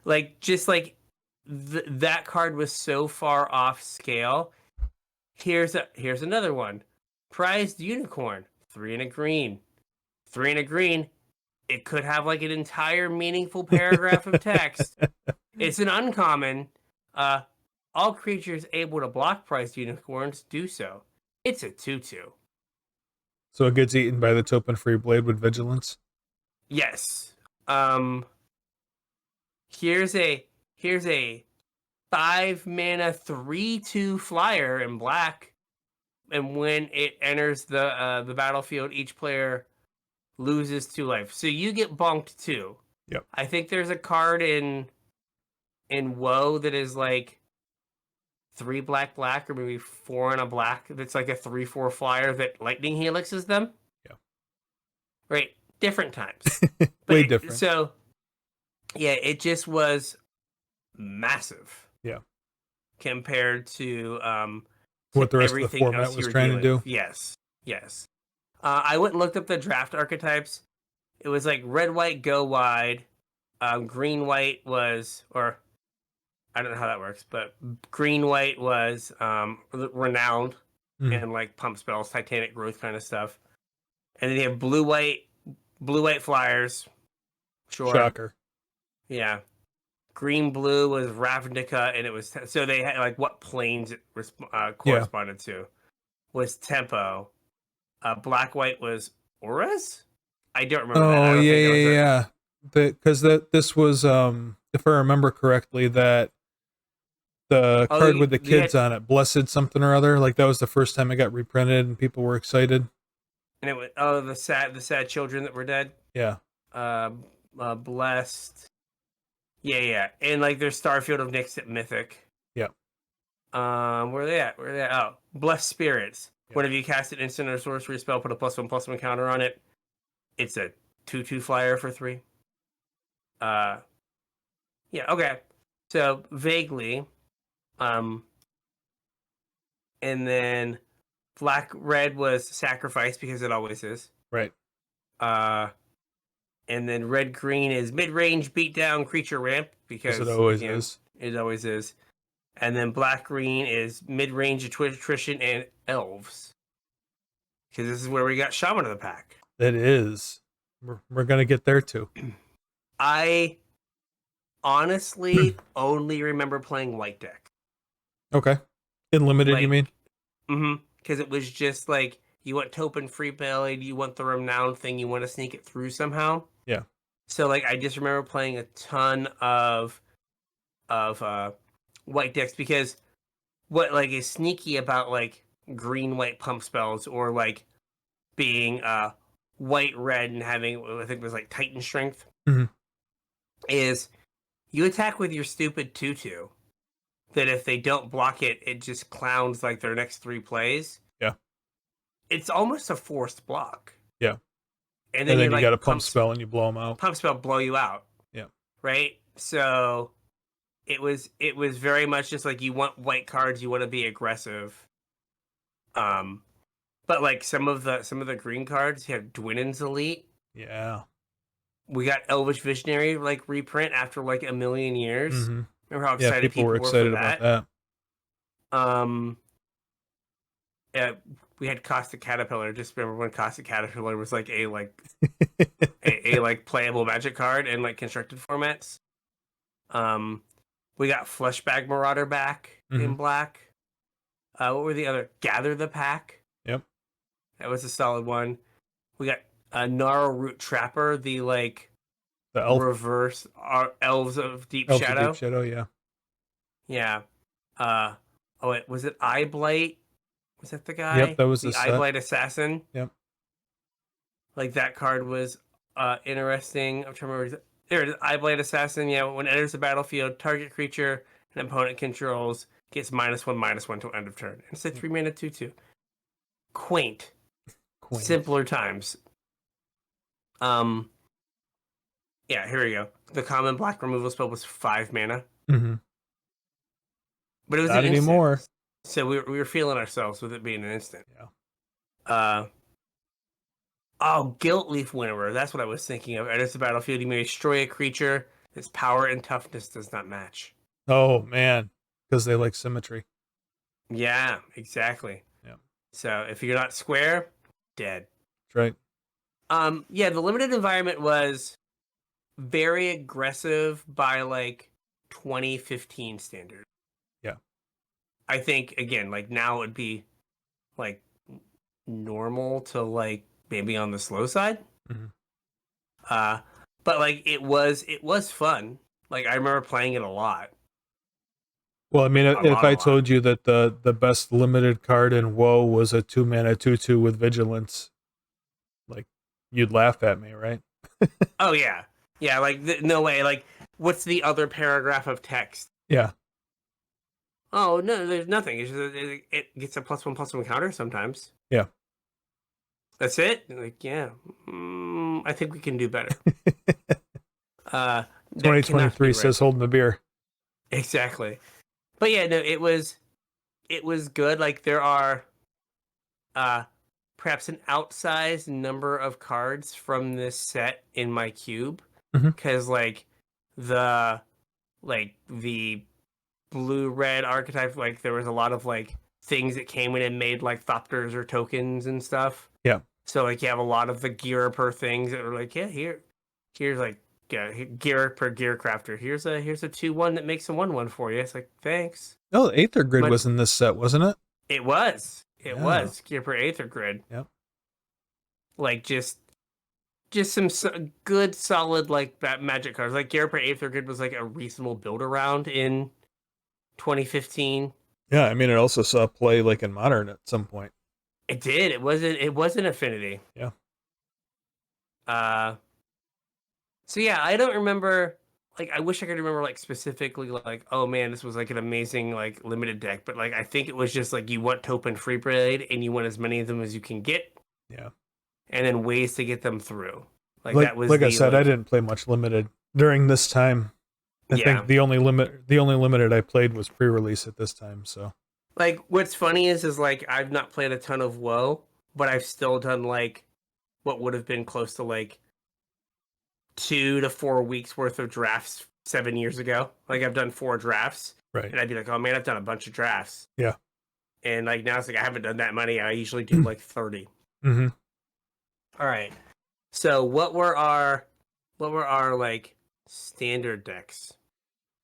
Speaker 1: Like just like that card was so far off scale. Here's another one. Prized Unicorn, 3 and a green. 3 and a green. It could have like an entire meaningful paragraph of text. It's an uncommon. All creatures able to block Prized Unicorns do so. It's a 2/2.
Speaker 2: So it gets eaten by the Topin Freeblade with vigilance?
Speaker 1: Yes. Here's a 5-mana 3/2 flyer in black, and when it enters the battlefield, each player loses 2 life. So you get bonked too.
Speaker 2: Yep.
Speaker 1: I think there's a card in WoW that is like 3 black, or maybe 4 and a black. That's like a 3/4 flyer that lightning helixes them.
Speaker 2: Yeah.
Speaker 1: Right. Different times.
Speaker 2: Way different.
Speaker 1: So yeah, it just was massive.
Speaker 2: Yeah.
Speaker 1: Compared to
Speaker 2: what the rest of the format was trying to do.
Speaker 1: Yes. I went and looked up the draft archetypes. It was like red, white, go wide. Green, white was, or I don't know how that works, but green, white was renowned and like pump spells, Titanic growth kind of stuff. And then you have blue, white flyers. Sure.
Speaker 2: Shocker.
Speaker 1: Yeah. Green, blue was Ravnica, and it was so they had like what planes it corresponded to was Tempo. Black, white was Auras. I don't remember.
Speaker 2: Oh yeah. Because this was, if I remember correctly, that the card with the kids on it, Blessed something or other. Like that was the first time it got reprinted, and people were excited. And
Speaker 1: it was the sad children that were dead.
Speaker 2: Yeah.
Speaker 1: Blessed. Yeah. And like there's Starfield of Nyx at Mythic.
Speaker 2: Yeah.
Speaker 1: Where are they at? Oh, Blessed Spirits. Yep. Whenever you cast an instant or sorcery spell, put a +1/+1 counter on it. It's a 2/2 flyer for 3. Yeah, okay. So vaguely, um, and then black red was sacrifice because it always is.
Speaker 2: Right.
Speaker 1: Uh, and then red green is mid range beatdown creature ramp
Speaker 2: As it
Speaker 1: because
Speaker 2: always
Speaker 1: again
Speaker 2: is.
Speaker 1: it always is. And then black green is mid range attrition and elves because this is where we got shaman of the pack.
Speaker 2: It is. We're gonna get there too.
Speaker 1: I honestly only remember playing white deck.
Speaker 2: Okay. In limited, you mean?
Speaker 1: Because it was just like you want Topin free play, you want the renown thing, you want to sneak it through somehow.
Speaker 2: Yeah.
Speaker 1: So like I just remember playing a ton of white decks because what like is sneaky about like green white pump spells or like being white red and having I think it was like Titan strength
Speaker 2: Mhm.
Speaker 1: is you attack with your stupid 2/2 that if they don't block it, it just clowns like their next 3 plays.
Speaker 2: Yeah.
Speaker 1: It's almost a forced block.
Speaker 2: Yeah.
Speaker 1: And then
Speaker 2: And
Speaker 1: you're
Speaker 2: then you
Speaker 1: like
Speaker 2: got a pump spell and you blow them out.
Speaker 1: pump spell blow you out.
Speaker 2: Yeah.
Speaker 1: Right? So it was very much just like you want white cards, you want to be aggressive. But like some of the green cards, you have Dwinnen's Elite.
Speaker 2: Yeah.
Speaker 1: We got Elvish Visionary like reprint after like a million years.
Speaker 2: Mm-hmm.
Speaker 1: Remember how
Speaker 2: Yeah,
Speaker 1: excited
Speaker 2: people were
Speaker 1: for
Speaker 2: excited about that.
Speaker 1: Yeah, we had Caustic Caterpillar. Just remember when Caustic Caterpillar was like a a like playable Magic card in like constructed formats. We got Fleshbag Marauder back in black. What were the other? Gather the Pack.
Speaker 2: Yep.
Speaker 1: That was a solid one. We got Gnarl Root Trapper, the like
Speaker 2: The elf.
Speaker 1: reverse Elves of Deep
Speaker 2: Elves
Speaker 1: Shadow.
Speaker 2: of Deep Shadow, yeah.
Speaker 1: Yeah. Oh wait, was it Eye Blight? Was that the guy?
Speaker 2: Yep, that was
Speaker 1: the
Speaker 2: the
Speaker 1: Eye
Speaker 2: set.
Speaker 1: Blight Assassin.
Speaker 2: Yep.
Speaker 1: Like that card was interesting. I'm trying to remember. There it is, Eye Blight Assassin. Yeah, when it enters the battlefield, target creature an opponent controls gets -1/-1 till end of turn. It's a 3-mana 2/2. Quaint. Simpler times. Yeah, here we go. The common black removal spell was 5 mana.
Speaker 2: Mm-hmm.
Speaker 1: But it was
Speaker 2: Not
Speaker 1: an instant.
Speaker 2: anymore.
Speaker 1: So we were feeling ourselves with it being an instant.
Speaker 2: Yeah.
Speaker 1: Guilt Leaf Winnower. That's what I was thinking of. Enters the battlefield, you may destroy a creature. Its power and toughness does not match.
Speaker 2: Oh man, because they like symmetry.
Speaker 1: Yeah, exactly.
Speaker 2: Yeah.
Speaker 1: So if you're not square, dead.
Speaker 2: That's right.
Speaker 1: Yeah, the limited environment was very aggressive by like 2015 standards.
Speaker 2: Yeah.
Speaker 1: I think again, like now it'd be like normal to like maybe on the slow side.
Speaker 2: Mm-hmm.
Speaker 1: But like it was fun. Like I remember playing it a lot.
Speaker 2: Well, I mean, if I told you that the best limited card in WoW was a 2-mana 2/2 with vigilance, like you'd laugh at me, right?
Speaker 1: Oh yeah, yeah. Like no way. Like what's the other paragraph of text?
Speaker 2: Yeah.
Speaker 1: Oh no, there's nothing. It's just, it gets a +1/+1 counter sometimes.
Speaker 2: Yeah.
Speaker 1: That's it. Like yeah, I think we can do better.
Speaker 2: 2023 says holding the beer.
Speaker 1: Exactly. But yeah, no, it was good. Like there are perhaps an outsized number of cards from this set in my cube because like the blue red archetype, like there was a lot of like things that came in and made like thopters or tokens and stuff.
Speaker 2: Yeah.
Speaker 1: So like you have a lot of the gear per things that were like, yeah, here's like gear per gear crafter. Here's a 2/1 that makes a 1/1 for you. It's like thanks.
Speaker 2: Oh, Aether Grid was in this set, wasn't it?
Speaker 1: It was. It was gear per Aether Grid.
Speaker 2: Yep.
Speaker 1: Like just some good solid like that magic cards. Like gear per Aether Grid was like a reasonable build around in 2015.
Speaker 2: Yeah, I mean it also saw play like in Modern at some point.
Speaker 1: It did. It wasn't Affinity.
Speaker 2: Yeah.
Speaker 1: So yeah, I don't remember. Like, I wish I could remember like specifically like, oh man, this was like an amazing like limited deck. But like, I think it was just like you want Topin Free Blade and you want as many of them as you can get.
Speaker 2: Yeah.
Speaker 1: And then ways to get them through. Like that was
Speaker 2: like I said, I didn't play much limited during this time. I think the only limited I played was pre-release at this time. So
Speaker 1: Like, what's funny is like I've not played a ton of WoW, but I've still done like what would have been close to like 2 to 4 weeks worth of drafts 7 years ago. Like I've done 4 drafts,
Speaker 2: right,
Speaker 1: and I'd be like, oh man, I've done a bunch of drafts.
Speaker 2: yeah,
Speaker 1: And like now it's like I haven't done that many. I usually do like 30.
Speaker 2: mm-hmm.
Speaker 1: All right. So what were our like standard decks?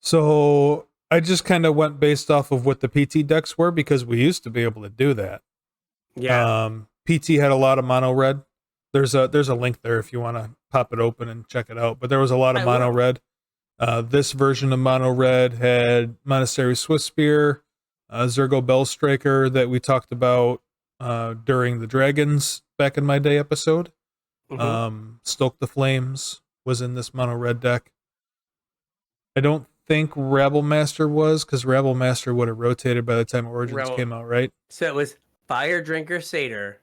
Speaker 2: So I just kind of went based off of what the PT decks were because we used to be able to do that.
Speaker 1: Yeah.
Speaker 2: PT had a lot of mono red. There's a link there if you want to pop it open and check it out. But there was a lot of mono red. This version of mono red had Monastery Swift Spear, Zergo Bellstriker that we talked about during the Dragons back in my day episode.
Speaker 1: Mm-hmm.
Speaker 2: Stoke the Flames was in this mono red deck. I don't think Rabble Master was, because Rabble Master would have rotated by the time Origins came out, right?
Speaker 1: So it was Fire Drinker Satyr,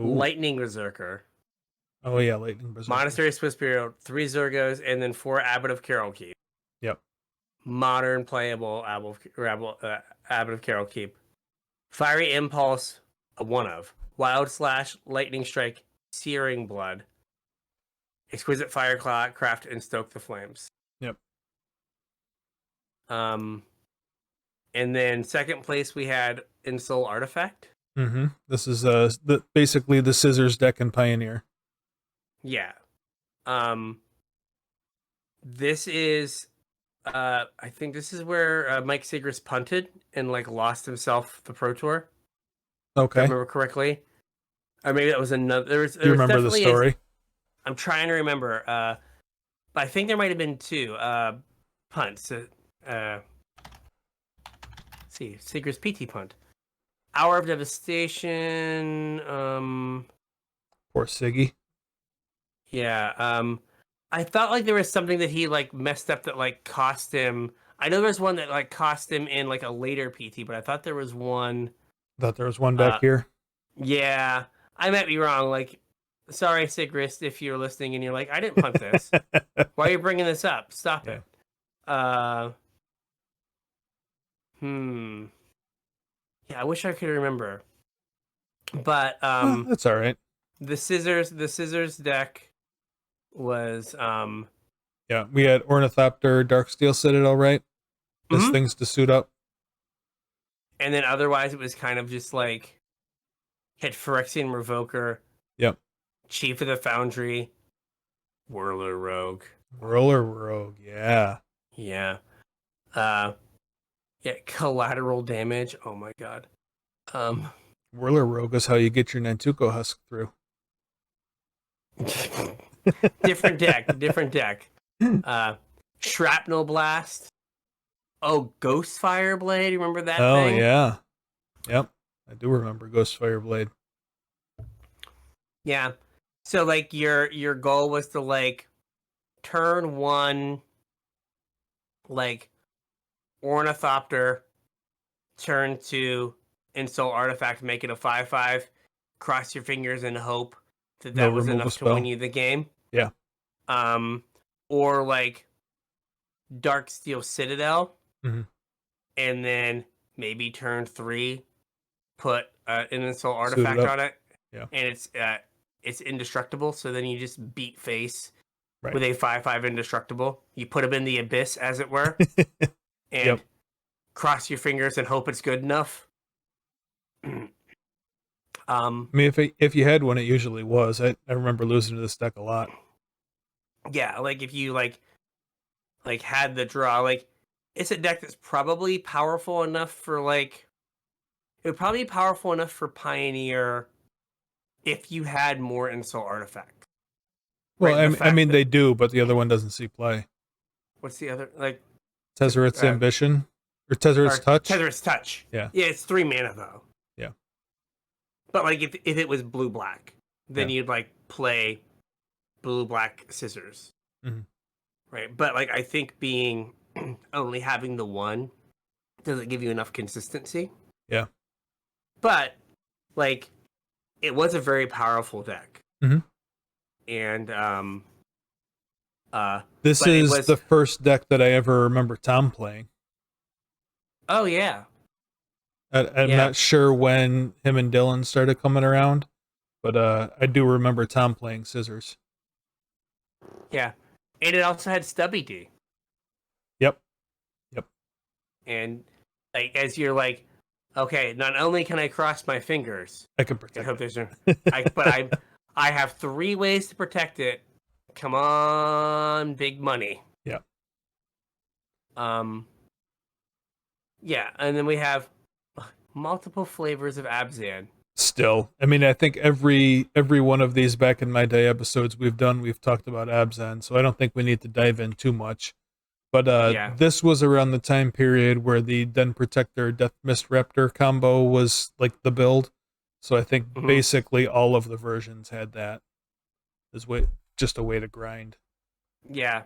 Speaker 2: Ooh.
Speaker 1: Lightning Berserker.
Speaker 2: Oh yeah, Lightning Berserker.
Speaker 1: Monastery Swiss Bureau, 3 Zergos, and then 4 Abbot of Carol Keep.
Speaker 2: Yep.
Speaker 1: Modern playable Abbot of Carol Keep. Fiery Impulse, a 1 of. Wild Slash, Lightning Strike, Searing Blood. Exquisite Firecraft, and Stoke the Flames.
Speaker 2: Yep.
Speaker 1: And then second place we had Insoul Artifact.
Speaker 2: Mm-hmm. This is basically the Scissors deck in Pioneer.
Speaker 1: Yeah. This is I think this is where Mike Sigris punted and like lost himself the Pro Tour.
Speaker 2: Okay.
Speaker 1: If I remember correctly. Or maybe that was another.
Speaker 2: Do you remember the story?
Speaker 1: I'm trying to remember. But I think there might have been 2 punts. Let's see, Sigris PT punt. Hour of Devastation.
Speaker 2: Poor Siggy.
Speaker 1: Yeah. I thought like there was something that he like messed up that like cost him. I know there's one that like cost him in like a later PT, but I thought there was one.
Speaker 2: Thought there was one back here.
Speaker 1: Yeah, I might be wrong. Like, sorry, Sigrist, if you're listening and you're like, I didn't punt this. Why are you bringing this up? Stop it. Yeah, I wish I could remember. But
Speaker 2: that's all right.
Speaker 1: The scissors deck was
Speaker 2: yeah, we had Ornithopter, Darksteel Citadel, right? As
Speaker 1: mm-hmm.
Speaker 2: things to suit up.
Speaker 1: And then otherwise it was kind of just like hit Phyrexian Revoker.
Speaker 2: Yep.
Speaker 1: Chief of the Foundry, Whirler Rogue.
Speaker 2: Yeah.
Speaker 1: Yeah. Yeah, collateral damage. Oh my god.
Speaker 2: Whirler Rogue is how you get your Nantuko Husk through.
Speaker 1: different deck. Shrapnel Blast. Oh, Ghost Fire Blade. Remember that thing?
Speaker 2: Oh yeah. Yep. I do remember Ghost Fire Blade.
Speaker 1: Yeah. So like your goal was to like turn 1 like Ornithopter, turn 2 Insoul Artifact, make it a 5/5, cross your fingers and hope that was enough to win you the game.
Speaker 2: Yeah.
Speaker 1: Or like Darksteel Citadel,
Speaker 2: mm-hmm.
Speaker 1: and then maybe turn 3 put an Insoul Artifact on it.
Speaker 2: Yeah.
Speaker 1: And it's indestructible, so then you just beat face
Speaker 2: right.
Speaker 1: with a 5/5 indestructible. You put him in the abyss, as it were, and cross your fingers and hope it's good enough.
Speaker 2: I mean, if you had one, it usually was. I remember losing to this deck a lot.
Speaker 1: Yeah, like if you like had the draw, like it's a deck that's probably powerful enough for like it would probably be powerful enough for Pioneer if you had more Insoul Artifact.
Speaker 2: Well, right? I mean they do, but the other one doesn't see play.
Speaker 1: What's the other like?
Speaker 2: Tezzeret's Ambition or Tezzeret's Touch?
Speaker 1: Tezzeret's Touch.
Speaker 2: Yeah.
Speaker 1: Yeah, it's 3 mana though.
Speaker 2: Yeah.
Speaker 1: But like if it was blue black, then you'd like play blue black scissors.
Speaker 2: Mm-hmm.
Speaker 1: Right. But like I think being only having the one doesn't give you enough consistency.
Speaker 2: Yeah.
Speaker 1: But like it was a very powerful deck.
Speaker 2: Mm-hmm.
Speaker 1: And
Speaker 2: This
Speaker 1: But it
Speaker 2: is
Speaker 1: was,
Speaker 2: the first deck that I ever remember Tom playing.
Speaker 1: oh yeah,
Speaker 2: I'm
Speaker 1: yeah,
Speaker 2: not sure when him and Dylan started coming around, but I do remember Tom playing Scissors.
Speaker 1: yeah. And it also had Stubby D.
Speaker 2: Yep. Yep.
Speaker 1: And like as you're like, okay, not only can I cross my fingers
Speaker 2: I can
Speaker 1: and
Speaker 2: protect
Speaker 1: hope there's no,
Speaker 2: it.
Speaker 1: but I have 3 ways to protect it. Come on, big money.
Speaker 2: Yeah.
Speaker 1: Um, yeah, and then we have multiple flavors of Abzan.
Speaker 2: Still, I mean, I think every one of these back in my day episodes we've done, we've talked about Abzan, so I don't think we need to dive in too much. But
Speaker 1: Yeah,
Speaker 2: this was around the time period where the Den Protector Death Mist Raptor combo was like the build. So I think
Speaker 1: hmm
Speaker 2: basically all of the versions had that as just a way to grind.
Speaker 1: yeah.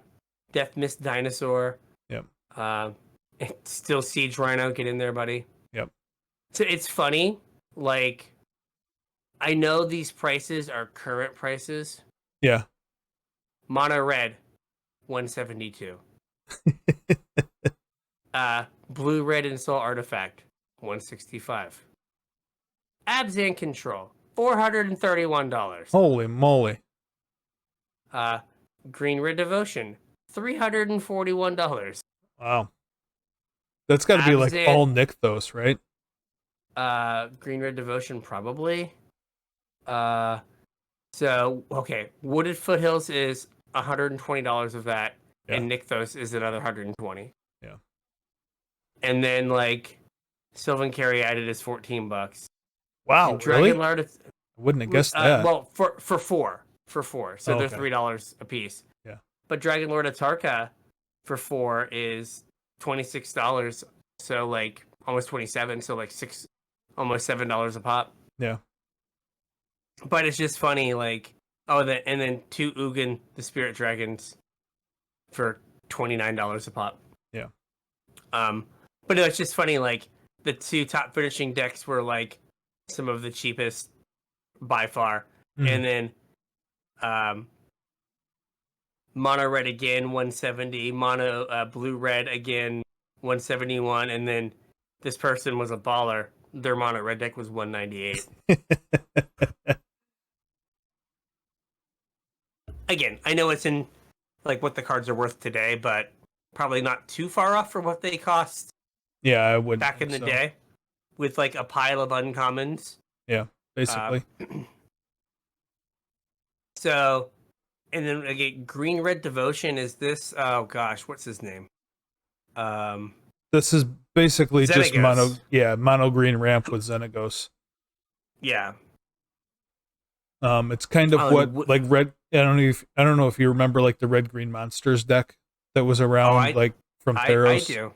Speaker 1: Death Mist Dinosaur.
Speaker 2: Yep.
Speaker 1: Uh, still Siege Rhino. Get in there, buddy.
Speaker 2: Yep.
Speaker 1: So it's funny. Like I know these prices are current prices.
Speaker 2: Yeah.
Speaker 1: Mono Red, 172. Blue Red and Soul Artifact, 165. Abzan Control, $431.
Speaker 2: Holy moly.
Speaker 1: Uh, Green Red Devotion, $341.
Speaker 2: Wow. That's got to be like
Speaker 1: Abzan,
Speaker 2: all Nykthos, right?
Speaker 1: Green Red Devotion, probably. Uh, so, okay, Wooded Foothills is $120 of that,
Speaker 2: Yeah.
Speaker 1: and Nykthos is another 120.
Speaker 2: Yeah.
Speaker 1: And then, like, Sylvan Carry added is $14.
Speaker 2: Wow,
Speaker 1: And
Speaker 2: really?
Speaker 1: Dragon Lord,
Speaker 2: I wouldn't have guessed that.
Speaker 1: well, for four, so
Speaker 2: Oh,
Speaker 1: they're
Speaker 2: okay.
Speaker 1: $3 a piece.
Speaker 2: Yeah.
Speaker 1: But Dragon Lord Atarka for 4 is $26, so like almost 27, so like almost $7 a pop.
Speaker 2: Yeah.
Speaker 1: But it's just funny, like and then 2 Ugin the Spirit Dragons for $29 a pop.
Speaker 2: Yeah.
Speaker 1: But no, it's just funny, like the 2 top finishing decks were like some of the cheapest by far. And then mono red again 170, mono blue red again 171, and then this person was a baller. Their mono red deck was 198. Again, I know it's in like what the cards are worth today, but probably not too far off from what they cost
Speaker 2: Yeah, I would
Speaker 1: back in the day with like a pile of uncommons.
Speaker 2: Yeah, basically.
Speaker 1: So, and then again, Green Red Devotion is this. Oh gosh, what's his name?
Speaker 2: This is basically just
Speaker 1: Xenagos.
Speaker 2: mono green ramp with Xenagos.
Speaker 1: Yeah.
Speaker 2: It's kind of what like red. I don't know if you remember like the red green monsters deck that was around like from Theros.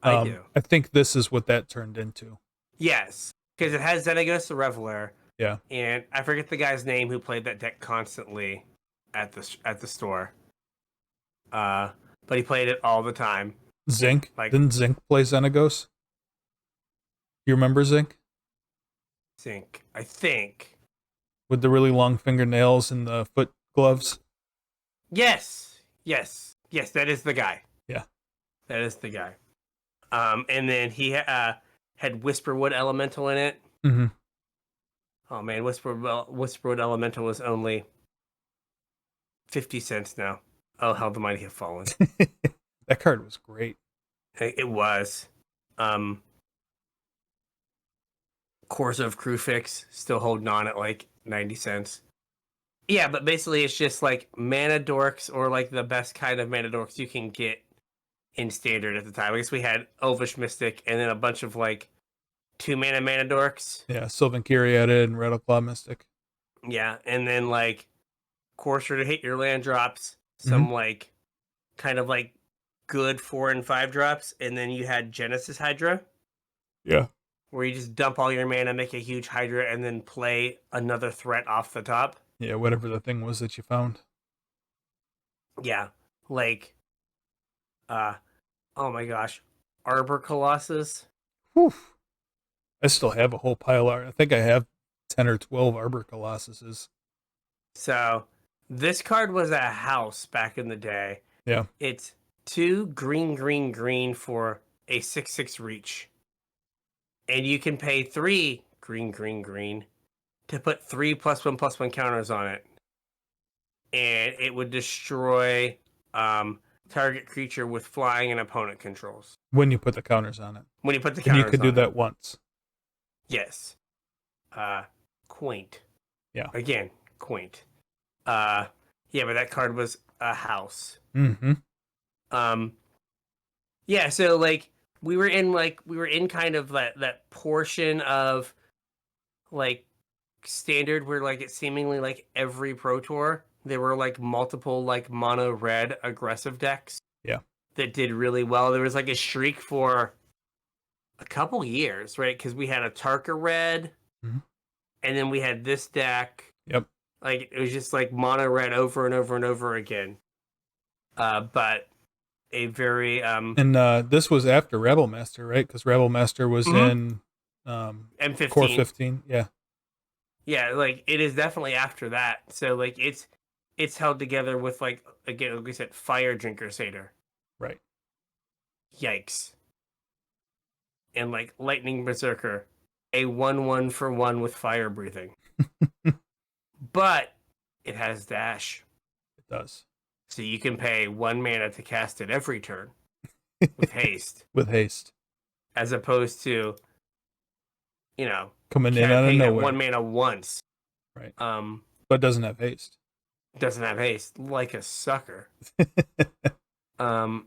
Speaker 1: I do.
Speaker 2: I think this is what that turned into.
Speaker 1: Yes, because it has Xenagos the Reveler.
Speaker 2: Yeah.
Speaker 1: And I forget the guy's name who played that deck constantly at the store. But he played it all the time.
Speaker 2: Zinc.
Speaker 1: Like,
Speaker 2: didn't Zinc play Xenagos? You remember Zinc?
Speaker 1: Zinc, I think.
Speaker 2: With the really long fingernails and the foot gloves?
Speaker 1: Yes. That is the guy.
Speaker 2: Yeah.
Speaker 1: That is the guy. And then he had Whisperwood Elemental in it.
Speaker 2: Mm-hmm.
Speaker 1: Oh man, Whisperwood Elemental is only 50 cents now. Oh, how the mighty have fallen.
Speaker 2: That card was great.
Speaker 1: It was. Course of Crewfix still holding on at like 90 cents. Yeah, but basically it's just like mana dorks, or like the best kind of mana dorks you can get in standard at the time. I guess we had Elvish Mystic and then a bunch of like 2 mana dorks.
Speaker 2: Yeah, Sylvan Kyriadid and Rattleclaw Mystic.
Speaker 1: Yeah, and then like Courser to hit your land drops, some like kind of like good 4 and 5 drops, and then you had Genesis Hydra.
Speaker 2: Yeah.
Speaker 1: Where you just dump all your mana, make a huge Hydra, and then play another threat off the top.
Speaker 2: Yeah, whatever the thing was that you found.
Speaker 1: Yeah, like, oh my gosh, Arbor Colossus.
Speaker 2: Whew. I still have a whole pile. I think I have 10 or 12 Arbor Colossuses.
Speaker 1: So This card was a house back in the day.
Speaker 2: Yeah.
Speaker 1: It's 2 green, green, green for a 6/6 reach. And you can pay 3 green, green, green to put 3+1/+1 counters on it. And it would destroy target creature with flying and opponent controls.
Speaker 2: When you put the counters on it.
Speaker 1: When you put the
Speaker 2: And you
Speaker 1: counters
Speaker 2: could do
Speaker 1: on it.
Speaker 2: that once.
Speaker 1: Yes. Quaint.
Speaker 2: Yeah.
Speaker 1: Again, quaint. Yeah, but that card was a house.
Speaker 2: Mm-hmm.
Speaker 1: Yeah, so like we were in kind of that portion of like standard where like it seemingly like every pro tour there were like multiple like mono red aggressive decks.
Speaker 2: Yeah.
Speaker 1: That did really well. There was like a streak for a couple years, right? Because we had a Tarka red,
Speaker 2: mm-hmm.
Speaker 1: and then we had this deck.
Speaker 2: Yep.
Speaker 1: Like it was just like mono red over and over and over again. But a very
Speaker 2: and this was after Rabble Master, right? Because Rabble Master was in
Speaker 1: M15.
Speaker 2: Core 15. Yeah.
Speaker 1: Yeah, like it is definitely after that. So like it's held together with like again like we said, Fire Drinker Satyr.
Speaker 2: Right.
Speaker 1: Yikes. And like Lightning Berserker, a 1/1 for 1 with fire breathing. But it has dash.
Speaker 2: It does.
Speaker 1: So you can pay 1 mana to cast it every turn with haste.
Speaker 2: With haste.
Speaker 1: As opposed to, you know,
Speaker 2: coming in out of nowhere.
Speaker 1: 1 mana once.
Speaker 2: Right.
Speaker 1: But
Speaker 2: doesn't have haste.
Speaker 1: Doesn't have haste, like a sucker. Oh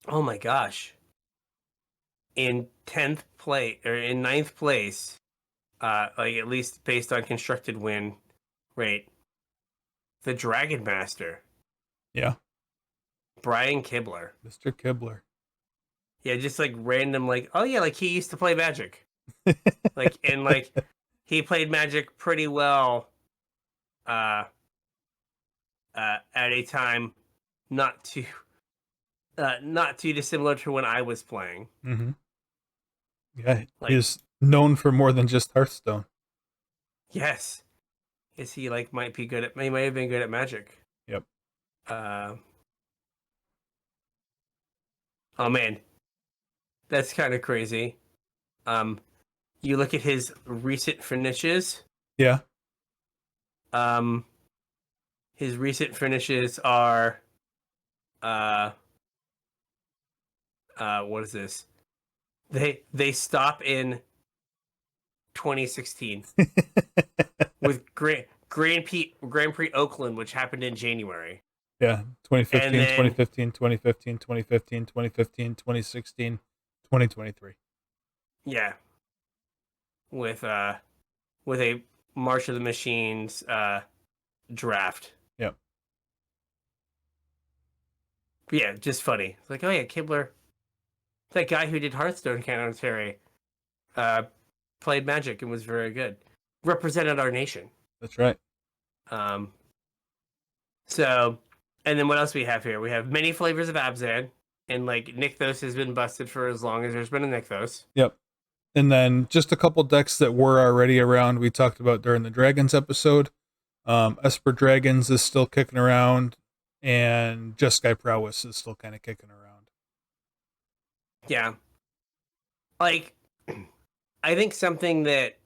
Speaker 1: my gosh. In 10th place or in 9th place, like at least based on constructed win rate, the Dragon Master.
Speaker 2: Yeah.
Speaker 1: Brian Kibler.
Speaker 2: Mr. Kibler.
Speaker 1: Yeah, just like random like, oh yeah, like he used to play Magic. Like and like he played Magic pretty well at a time not too dissimilar to when I was playing.
Speaker 2: Mm-hmm. Yeah,
Speaker 1: like,
Speaker 2: he's known for more than just Hearthstone.
Speaker 1: Yes. Is he like might be good at he might have been good at Magic.
Speaker 2: Yep.
Speaker 1: Oh man. That's kind of crazy. You look at his recent finishes.
Speaker 2: Yeah.
Speaker 1: His recent finishes are what is this? They stop in 2016 with Grand Prix Oakland, which happened in January.
Speaker 2: Yeah, 2015,
Speaker 1: then,
Speaker 2: 2015, 2015, 2015, 2015, 2016, 2023.
Speaker 1: Yeah. With a March of the Machines draft.
Speaker 2: Yep.
Speaker 1: Yeah, just funny. It's like, oh yeah, Kibler, that guy who did Hearthstone commentary, played Magic and was very good. Represented our nation.
Speaker 2: That's right.
Speaker 1: So, and then what else we have here? We have many flavors of Abzan, and like Nykthos has been busted for as long as there's been a Nykthos.
Speaker 2: Yep. And then just a couple decks that were already around we talked about during the Dragons episode. Esper Dragons is still kicking around, and Jeskai Prowess is still kind of kicking around.
Speaker 1: Yeah. Like, I think something that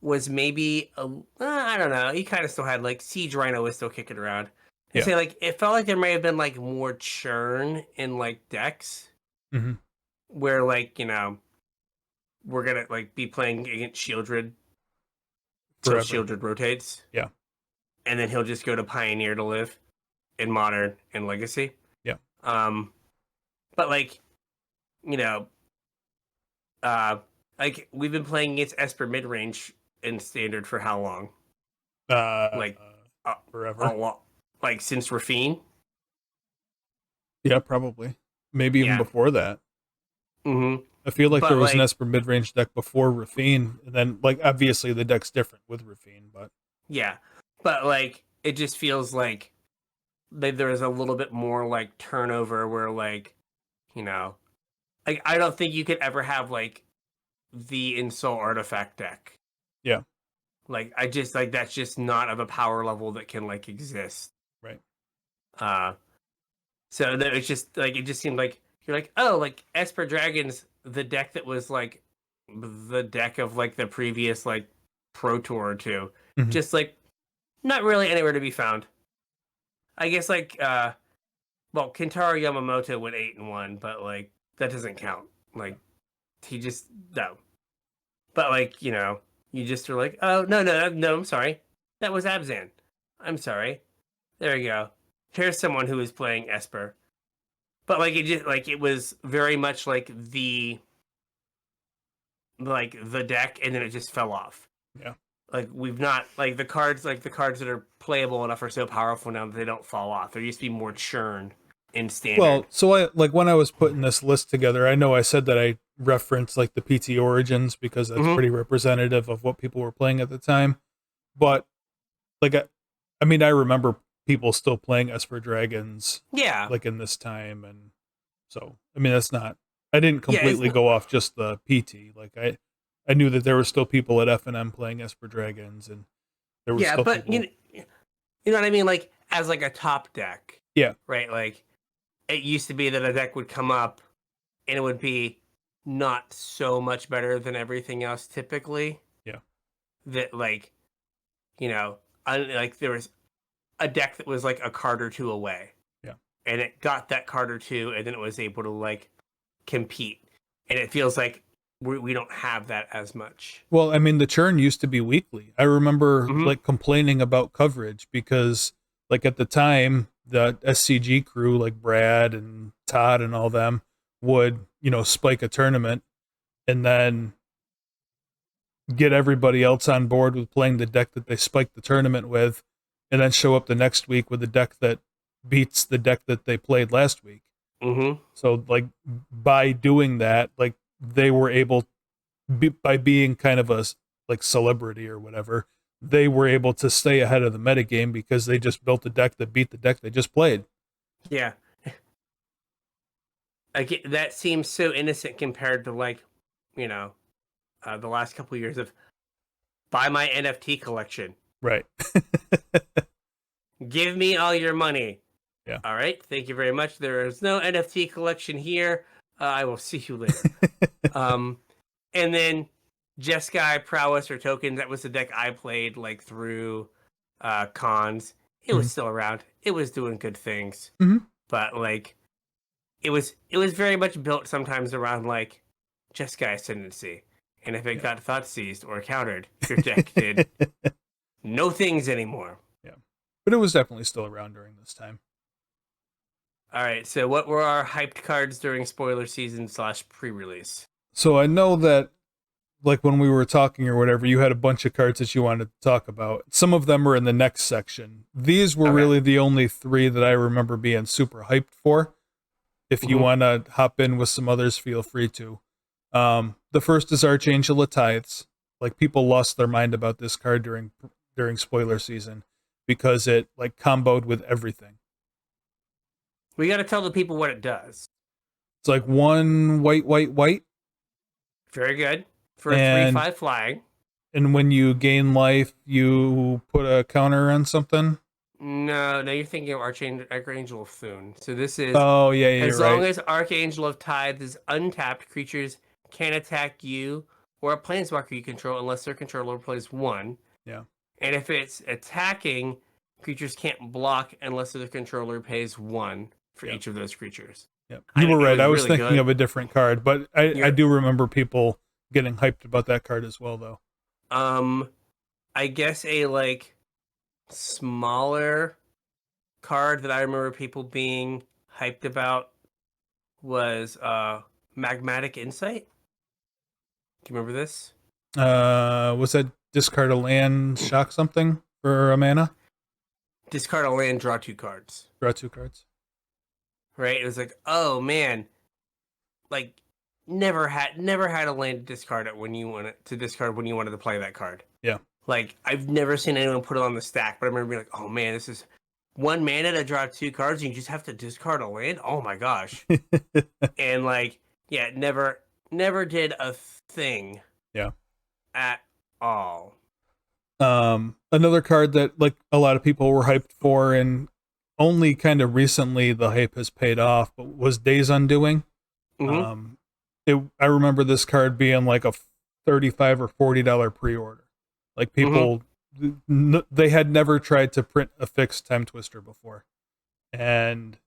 Speaker 1: was maybe, I don't know, he kind of still had, like, Siege Rhino was still kicking around. I'd say, like, it felt like there may have been, like, more churn in, like, decks.
Speaker 2: Mm-hmm.
Speaker 1: Where, like, you know, we're gonna like be playing against Shieldred till Shieldred rotates.
Speaker 2: Yeah.
Speaker 1: And then he'll just go to Pioneer to live in Modern and Legacy.
Speaker 2: Yeah.
Speaker 1: But like, you know, like we've been playing against Esper midrange in Standard for how long?
Speaker 2: Forever.
Speaker 1: A lot, like since Rafine.
Speaker 2: Yeah, probably. Maybe even before that.
Speaker 1: Mm-hmm.
Speaker 2: I feel like there was an Esper mid-range deck before Rafine, and then, like, obviously the deck's different with Rafine, but...
Speaker 1: Yeah, but, like, it just feels like there's a little bit more, like, turnover where, like, you know... Like, I don't think you could ever have, like, the Insult Artifact deck.
Speaker 2: Yeah.
Speaker 1: Like I just like that's just not of a power level that can like exist.
Speaker 2: Right.
Speaker 1: Uh so that it's just like it just seemed like you're like, oh, like Esper Dragons, the deck that was like the deck of like the previous like Pro Tour or two.
Speaker 2: Mhm.
Speaker 1: Just like not really anywhere to be found. I guess like well, Kentaro Yamamoto went 8-1, but like that doesn't count. Like he just no. But like, you know, you just are like, oh no, I'm sorry. That was Abzan. I'm sorry. There you go. Here's someone who is playing Esper. But like it just like it was very much like the deck and then it just fell off.
Speaker 2: Yeah.
Speaker 1: Like we've not like the cards that are playable enough are so powerful now that they don't fall off. There used to be more churn in standard.
Speaker 2: Well, so I like when I was putting this list together, I know I said that I referenced like the PT Origins because that's pretty representative of what people were playing at the time. But like I mean, I remember people still playing Esper Dragons,
Speaker 1: Yeah.
Speaker 2: like in this time, and so I mean, that's not. I didn't
Speaker 1: Yeah,
Speaker 2: completely go off just the PT. Like I knew that there were still people at FNM playing Esper Dragons, and there were
Speaker 1: yeah,
Speaker 2: still
Speaker 1: but
Speaker 2: people.
Speaker 1: you know what I mean? Like as like a top deck.
Speaker 2: Yeah.
Speaker 1: Right? Like it used to be that a deck would come up and it would be not so much better than everything else typically.
Speaker 2: Yeah.
Speaker 1: That like, you know, like there was a deck that was like a card or two away.
Speaker 2: Yeah.
Speaker 1: And it got that card or two and then it was able to like compete. And it feels like we don't have that as much.
Speaker 2: Well, I mean, the churn used to be weekly. I remember
Speaker 1: Mhm.
Speaker 2: like complaining about coverage because, like, at the time, the SCG crew, like Brad and Todd and all them, would, you know, spike a tournament and then get everybody else on board with playing the deck that they spiked the tournament with, and then show up the next week with a deck that beats the deck that they played last week.
Speaker 1: Mm-hmm.
Speaker 2: So, like, by doing that, like, they were able by being kind of a like celebrity or whatever, they were able to stay ahead of the metagame because they just built a deck that beat the deck they just played.
Speaker 1: Yeah. Like that seems so innocent compared to like, you know, the last couple of years of buy my NFT collection.
Speaker 2: Right.
Speaker 1: Give me all your money.
Speaker 2: Yeah.
Speaker 1: All right. Thank you very much. There is no NFT collection here. I will see you later. And then Jeskai, Prowess, or Tokens, that was the deck I played like through cons. It was still around. It was doing good things.
Speaker 2: Mhm.
Speaker 1: But like it was very much built sometimes around like Jeskai ascendancy. And if it got thought seized or countered, your deck did no things anymore.
Speaker 2: Yeah. But it was definitely still around during this time.
Speaker 1: All right, so what were our hyped cards during spoiler season / pre-release?
Speaker 2: So I know that, like, when we were talking or whatever, you had a bunch of cards that you wanted to talk about. Some of them are in the next section. These were really the only three that I remember being super hyped for. If you want to hop in with some others, feel free to. The first is Archangel of Tithes. Like, people lost their mind about this card during spoiler season because it like comboed with everything.
Speaker 1: We got to tell the people what it does.
Speaker 2: It's like 1 white, white, white.
Speaker 1: Very good. For a 3/5 flying.
Speaker 2: And when you gain life, you put a counter on something?
Speaker 1: No, you're thinking of Archangel of Thune. So this is...
Speaker 2: Oh, yeah,
Speaker 1: as
Speaker 2: you're
Speaker 1: long
Speaker 2: right.
Speaker 1: as Archangel of Tithe is untapped, creatures can attack you or a planeswalker you control unless their controller plays 1.
Speaker 2: Yeah.
Speaker 1: And if it's attacking, creatures can't block unless their controller pays 1 for each of those creatures.
Speaker 2: Yep. You were right. I was really thinking of a different card, but I do remember people getting hyped about that card as well, though.
Speaker 1: I guess a like smaller card that I remember people being hyped about was Magmatic Insight. Do you remember this?
Speaker 2: Was that discard a land, shock something for a mana?
Speaker 1: Discard a land, draw 2 cards.
Speaker 2: Draw 2 cards.
Speaker 1: Right? It was like, oh man, like never had a land to discard it when you wanted to play that card.
Speaker 2: Yeah.
Speaker 1: Like I've never seen anyone put it on the stack, but I remember being like, oh man, this is 1 mana to draw 2 cards and you just have to discard a land? Oh my gosh. And like, yeah, never did a thing.
Speaker 2: Yeah.
Speaker 1: At all.
Speaker 2: Another card that like a lot of people were hyped for, and only kind of recently the hype has paid off, but was Days Undoing.
Speaker 1: Mm-hmm.
Speaker 2: I remember this card being like a $35 or $40 pre-order. Like
Speaker 1: Mm-hmm.
Speaker 2: people, they had never tried to print a fixed Time Twister before, and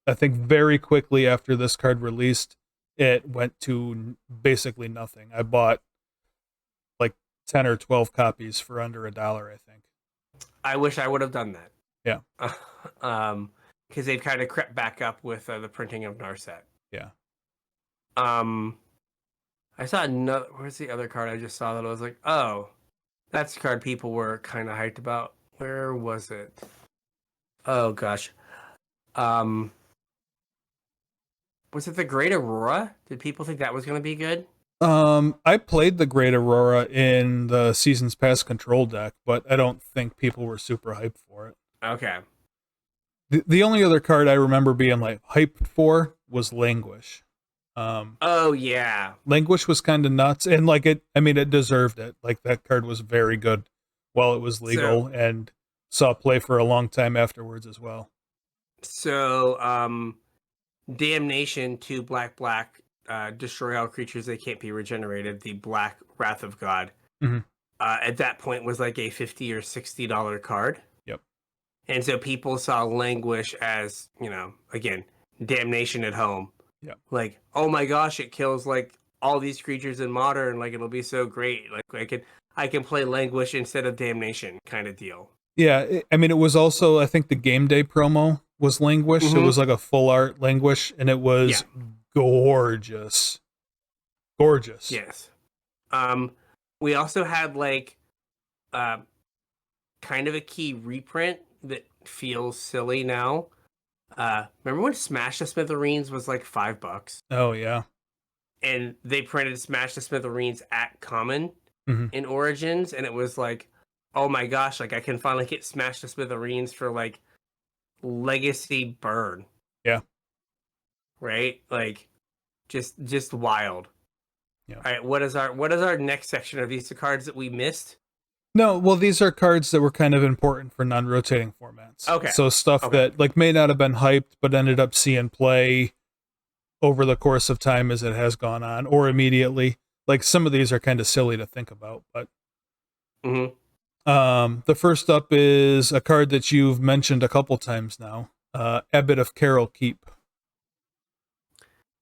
Speaker 2: I think very quickly after this card released, it went to basically nothing. I bought like 10 or 12 copies for under $1, I think.
Speaker 1: I wish I would have done that.
Speaker 2: Yeah.
Speaker 1: Because they've kind of crept back up with the printing of Narset.
Speaker 2: Yeah.
Speaker 1: I saw another. Where's the other card I just saw that I was like, oh, that's the card people were kind of hyped about. Where was it? Oh gosh. Um, was it the Great Aurora? Did people think that was going to be good?
Speaker 2: I played the Great Aurora in the Seasons Pass control deck, but I don't think people were super hyped for it.
Speaker 1: Okay.
Speaker 2: The only other card I remember being like hyped for was Languish.
Speaker 1: Oh yeah.
Speaker 2: Languish was kind of nuts, and like it. I mean, it deserved it. Like that card was very good while it was legal, and saw play for a long time afterwards as well.
Speaker 1: So, Damnation to black, destroy all creatures that can't be regenerated. The Black Wrath of God.
Speaker 2: Mm-hmm.
Speaker 1: At that point was like a $50 or $60 card.
Speaker 2: Yep.
Speaker 1: And so people saw Languish as, again, Damnation at home.
Speaker 2: Yeah.
Speaker 1: Like, oh my gosh, it kills like all these creatures in Modern. Like it'll be so great. Like I can play Languish instead of Damnation, kind of deal.
Speaker 2: Yeah, I mean, it was also, I think the game day promo was Languish.
Speaker 1: Mm-hmm.
Speaker 2: It was like a full art Languish, and it was gorgeous. Gorgeous.
Speaker 1: Yes. We also had like kind of a key reprint that feels silly now. Remember when Smash the Smithereens was like $5?
Speaker 2: Oh, yeah.
Speaker 1: And they printed Smash the Smithereens at Common
Speaker 2: Mm-hmm.
Speaker 1: in Origins, and it was like, oh my gosh, like I can finally get Smash the Smithereens for like Legacy Burn.
Speaker 2: Yeah.
Speaker 1: Right? Like just wild.
Speaker 2: Yeah.
Speaker 1: All right, what is our next section? Are these the cards that we missed?
Speaker 2: No, well, these are cards that were kind of important for non-rotating formats.
Speaker 1: Okay.
Speaker 2: So stuff that like may not have been hyped, but ended up seeing play over the course of time as it has gone on, or immediately. Like some of these are kind of silly to think about, but the first up is a card that you've mentioned a couple times now, Abbot of Carol Keep.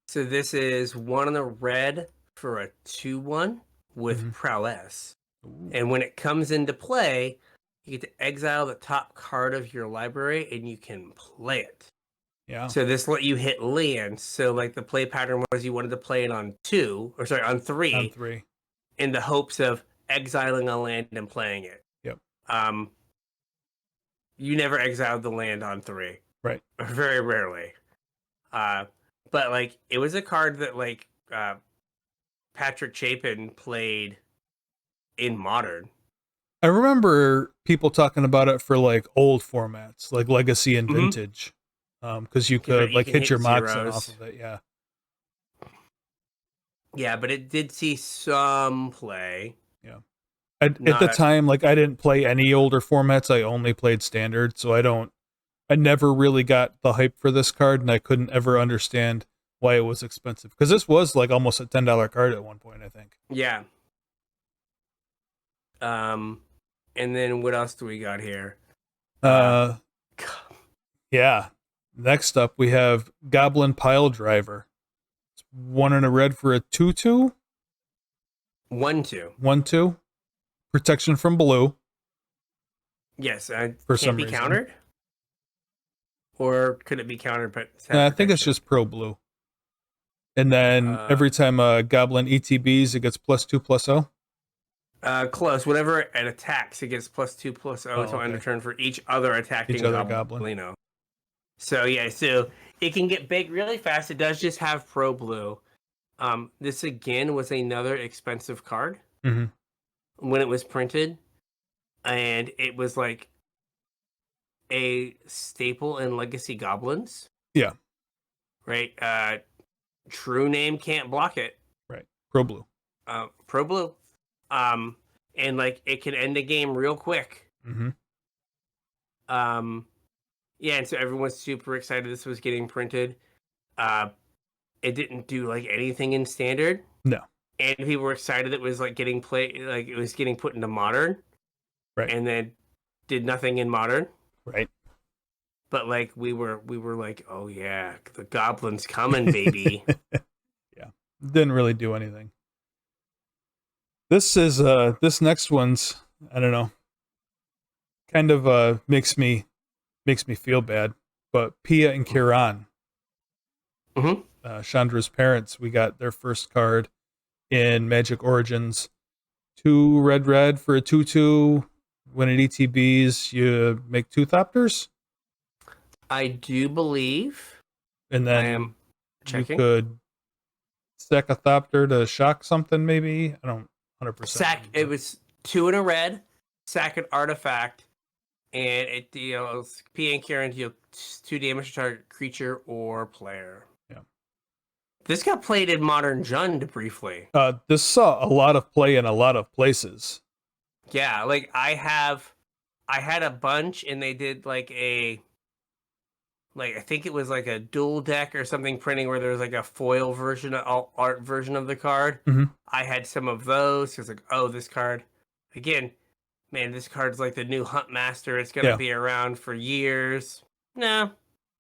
Speaker 1: So this is 1 on the red for a 2/1 with prowess. Ooh. And when it comes into play, you get to exile the top card of your library and you can play it.
Speaker 2: Yeah.
Speaker 1: So this let you hit lands. So like the play pattern was you wanted to play it on 3. On 3. In the hopes of exiling a land and playing it.
Speaker 2: Yep.
Speaker 1: You never exiled the land on 3.
Speaker 2: Right.
Speaker 1: Very rarely. But like it was a card that like Patrick Chapin played in Modern.
Speaker 2: I remember people talking about it for like old formats, like Legacy and Vintage. Because you could like hit your Moxen off of it, yeah.
Speaker 1: Yeah, but it did see some play.
Speaker 2: Yeah. At the time, like I didn't play any older formats. I only played Standard, so I never really got the hype for this card, and I couldn't ever understand why it was expensive. Because this was like almost a $10 card at one point, I think.
Speaker 1: Yeah. And then what else do we got here?
Speaker 2: Yeah. Next up, we have Goblin Pile Driver. It's 1 in a red for a 2/2.
Speaker 1: 1/2.
Speaker 2: 1/2. Protection from blue.
Speaker 1: Yes,
Speaker 2: for
Speaker 1: can't
Speaker 2: some
Speaker 1: be
Speaker 2: reason.
Speaker 1: Countered? Or could it be countered? But
Speaker 2: I think it's just pro blue. And then every time a goblin ETBs, it gets +2/+0.
Speaker 1: Close. Whenever it attacks, it gets +2/+0 until end of turn for each other attacking goblin. So yeah, so it can get big really fast. It does just have pro blue. This again was another expensive card when it was printed, and it was like a staple in Legacy Goblins.
Speaker 2: Yeah.
Speaker 1: Right. True Name can't block it.
Speaker 2: Right. Pro blue.
Speaker 1: Pro blue. and like it can end a game real quick.
Speaker 2: Mm-hmm.
Speaker 1: Yeah, and so everyone's super excited this was getting printed. Uh, it didn't do like anything in standard,
Speaker 2: No.
Speaker 1: and people were excited it was like getting like it was getting put into modern,
Speaker 2: Right.
Speaker 1: and then did nothing in modern.
Speaker 2: Right.
Speaker 1: But like we were like, oh yeah, the goblin's coming, baby.
Speaker 2: Yeah. Didn't really do anything. This is this next one's, I don't know, kind of makes me feel bad. But Pia and Kiran,
Speaker 1: Mm-hmm.
Speaker 2: Chandra's parents, we got their first card in Magic Origins. 2 red for a 2/2. When it ETBs, you make 2 Thopters,
Speaker 1: I do believe
Speaker 2: and
Speaker 1: I
Speaker 2: then
Speaker 1: am
Speaker 2: you
Speaker 1: checking.
Speaker 2: could sack a Thopter to shock something. Maybe I don't 100%.
Speaker 1: Sack. It was 2 in a red. Sack an artifact, and it deals P and Kieran deal 2 damage to target creature or player.
Speaker 2: Yeah.
Speaker 1: This got played in Modern Jund briefly.
Speaker 2: This saw a lot of play in a lot of places.
Speaker 1: Yeah, like I had a bunch, and they did like I think it was like a dual deck or something printing where there was like a foil version, art version of the card.
Speaker 2: Mhm.
Speaker 1: I had some of those because like, oh, this card, again, man, this card's like the new Hunt Master. It's gonna
Speaker 2: Yeah.
Speaker 1: be around for years. No,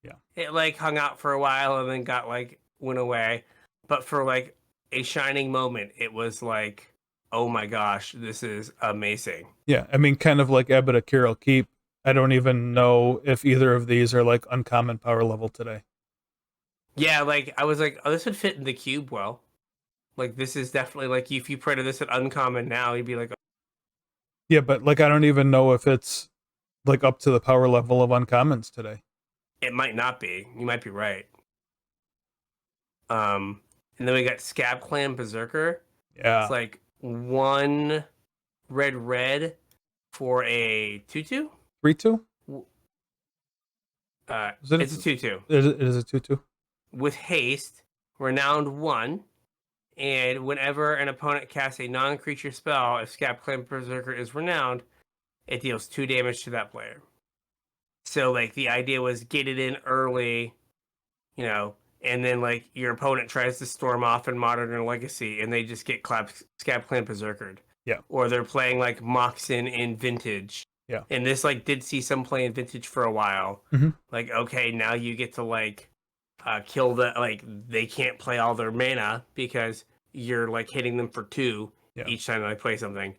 Speaker 2: Yeah.
Speaker 1: it like hung out for a while and then got like went away. But for like a shining moment, it was like, oh my gosh, this is amazing.
Speaker 2: Yeah, I mean, kind of like Abbot of Kirill Keep. I don't even know if either of these are like uncommon power level today.
Speaker 1: Yeah, like I was like, oh, this would fit in the cube well. Like this is definitely like if you printed this at uncommon now, you'd be like,
Speaker 2: Yeah, but like I don't even know if it's like up to the power level of uncommons today.
Speaker 1: it might not be. You might be right. And then we got Scab Clan Berserker.
Speaker 2: Yeah.
Speaker 1: It's like 1 red for a 2/2.
Speaker 2: 3/2?
Speaker 1: It's a 2/2
Speaker 2: It is a 2/2.
Speaker 1: with haste, renowned 1, and whenever an opponent casts a non-creature spell, if Scab Clan Berserker is renowned, it deals 2 damage to that player. So like the idea was get it in early, you know, and then like your opponent tries to storm off in Modern or Legacy, and they just get Scab Clan Berserkered.
Speaker 2: Yeah.
Speaker 1: Or they're playing like Moxen in Vintage.
Speaker 2: Yeah.
Speaker 1: And this like did see some play in Vintage for a while.
Speaker 2: Mm-hmm.
Speaker 1: Like, okay, now you get to like kill the like they can't play all their mana because you're like hitting them for 2 each time they play something.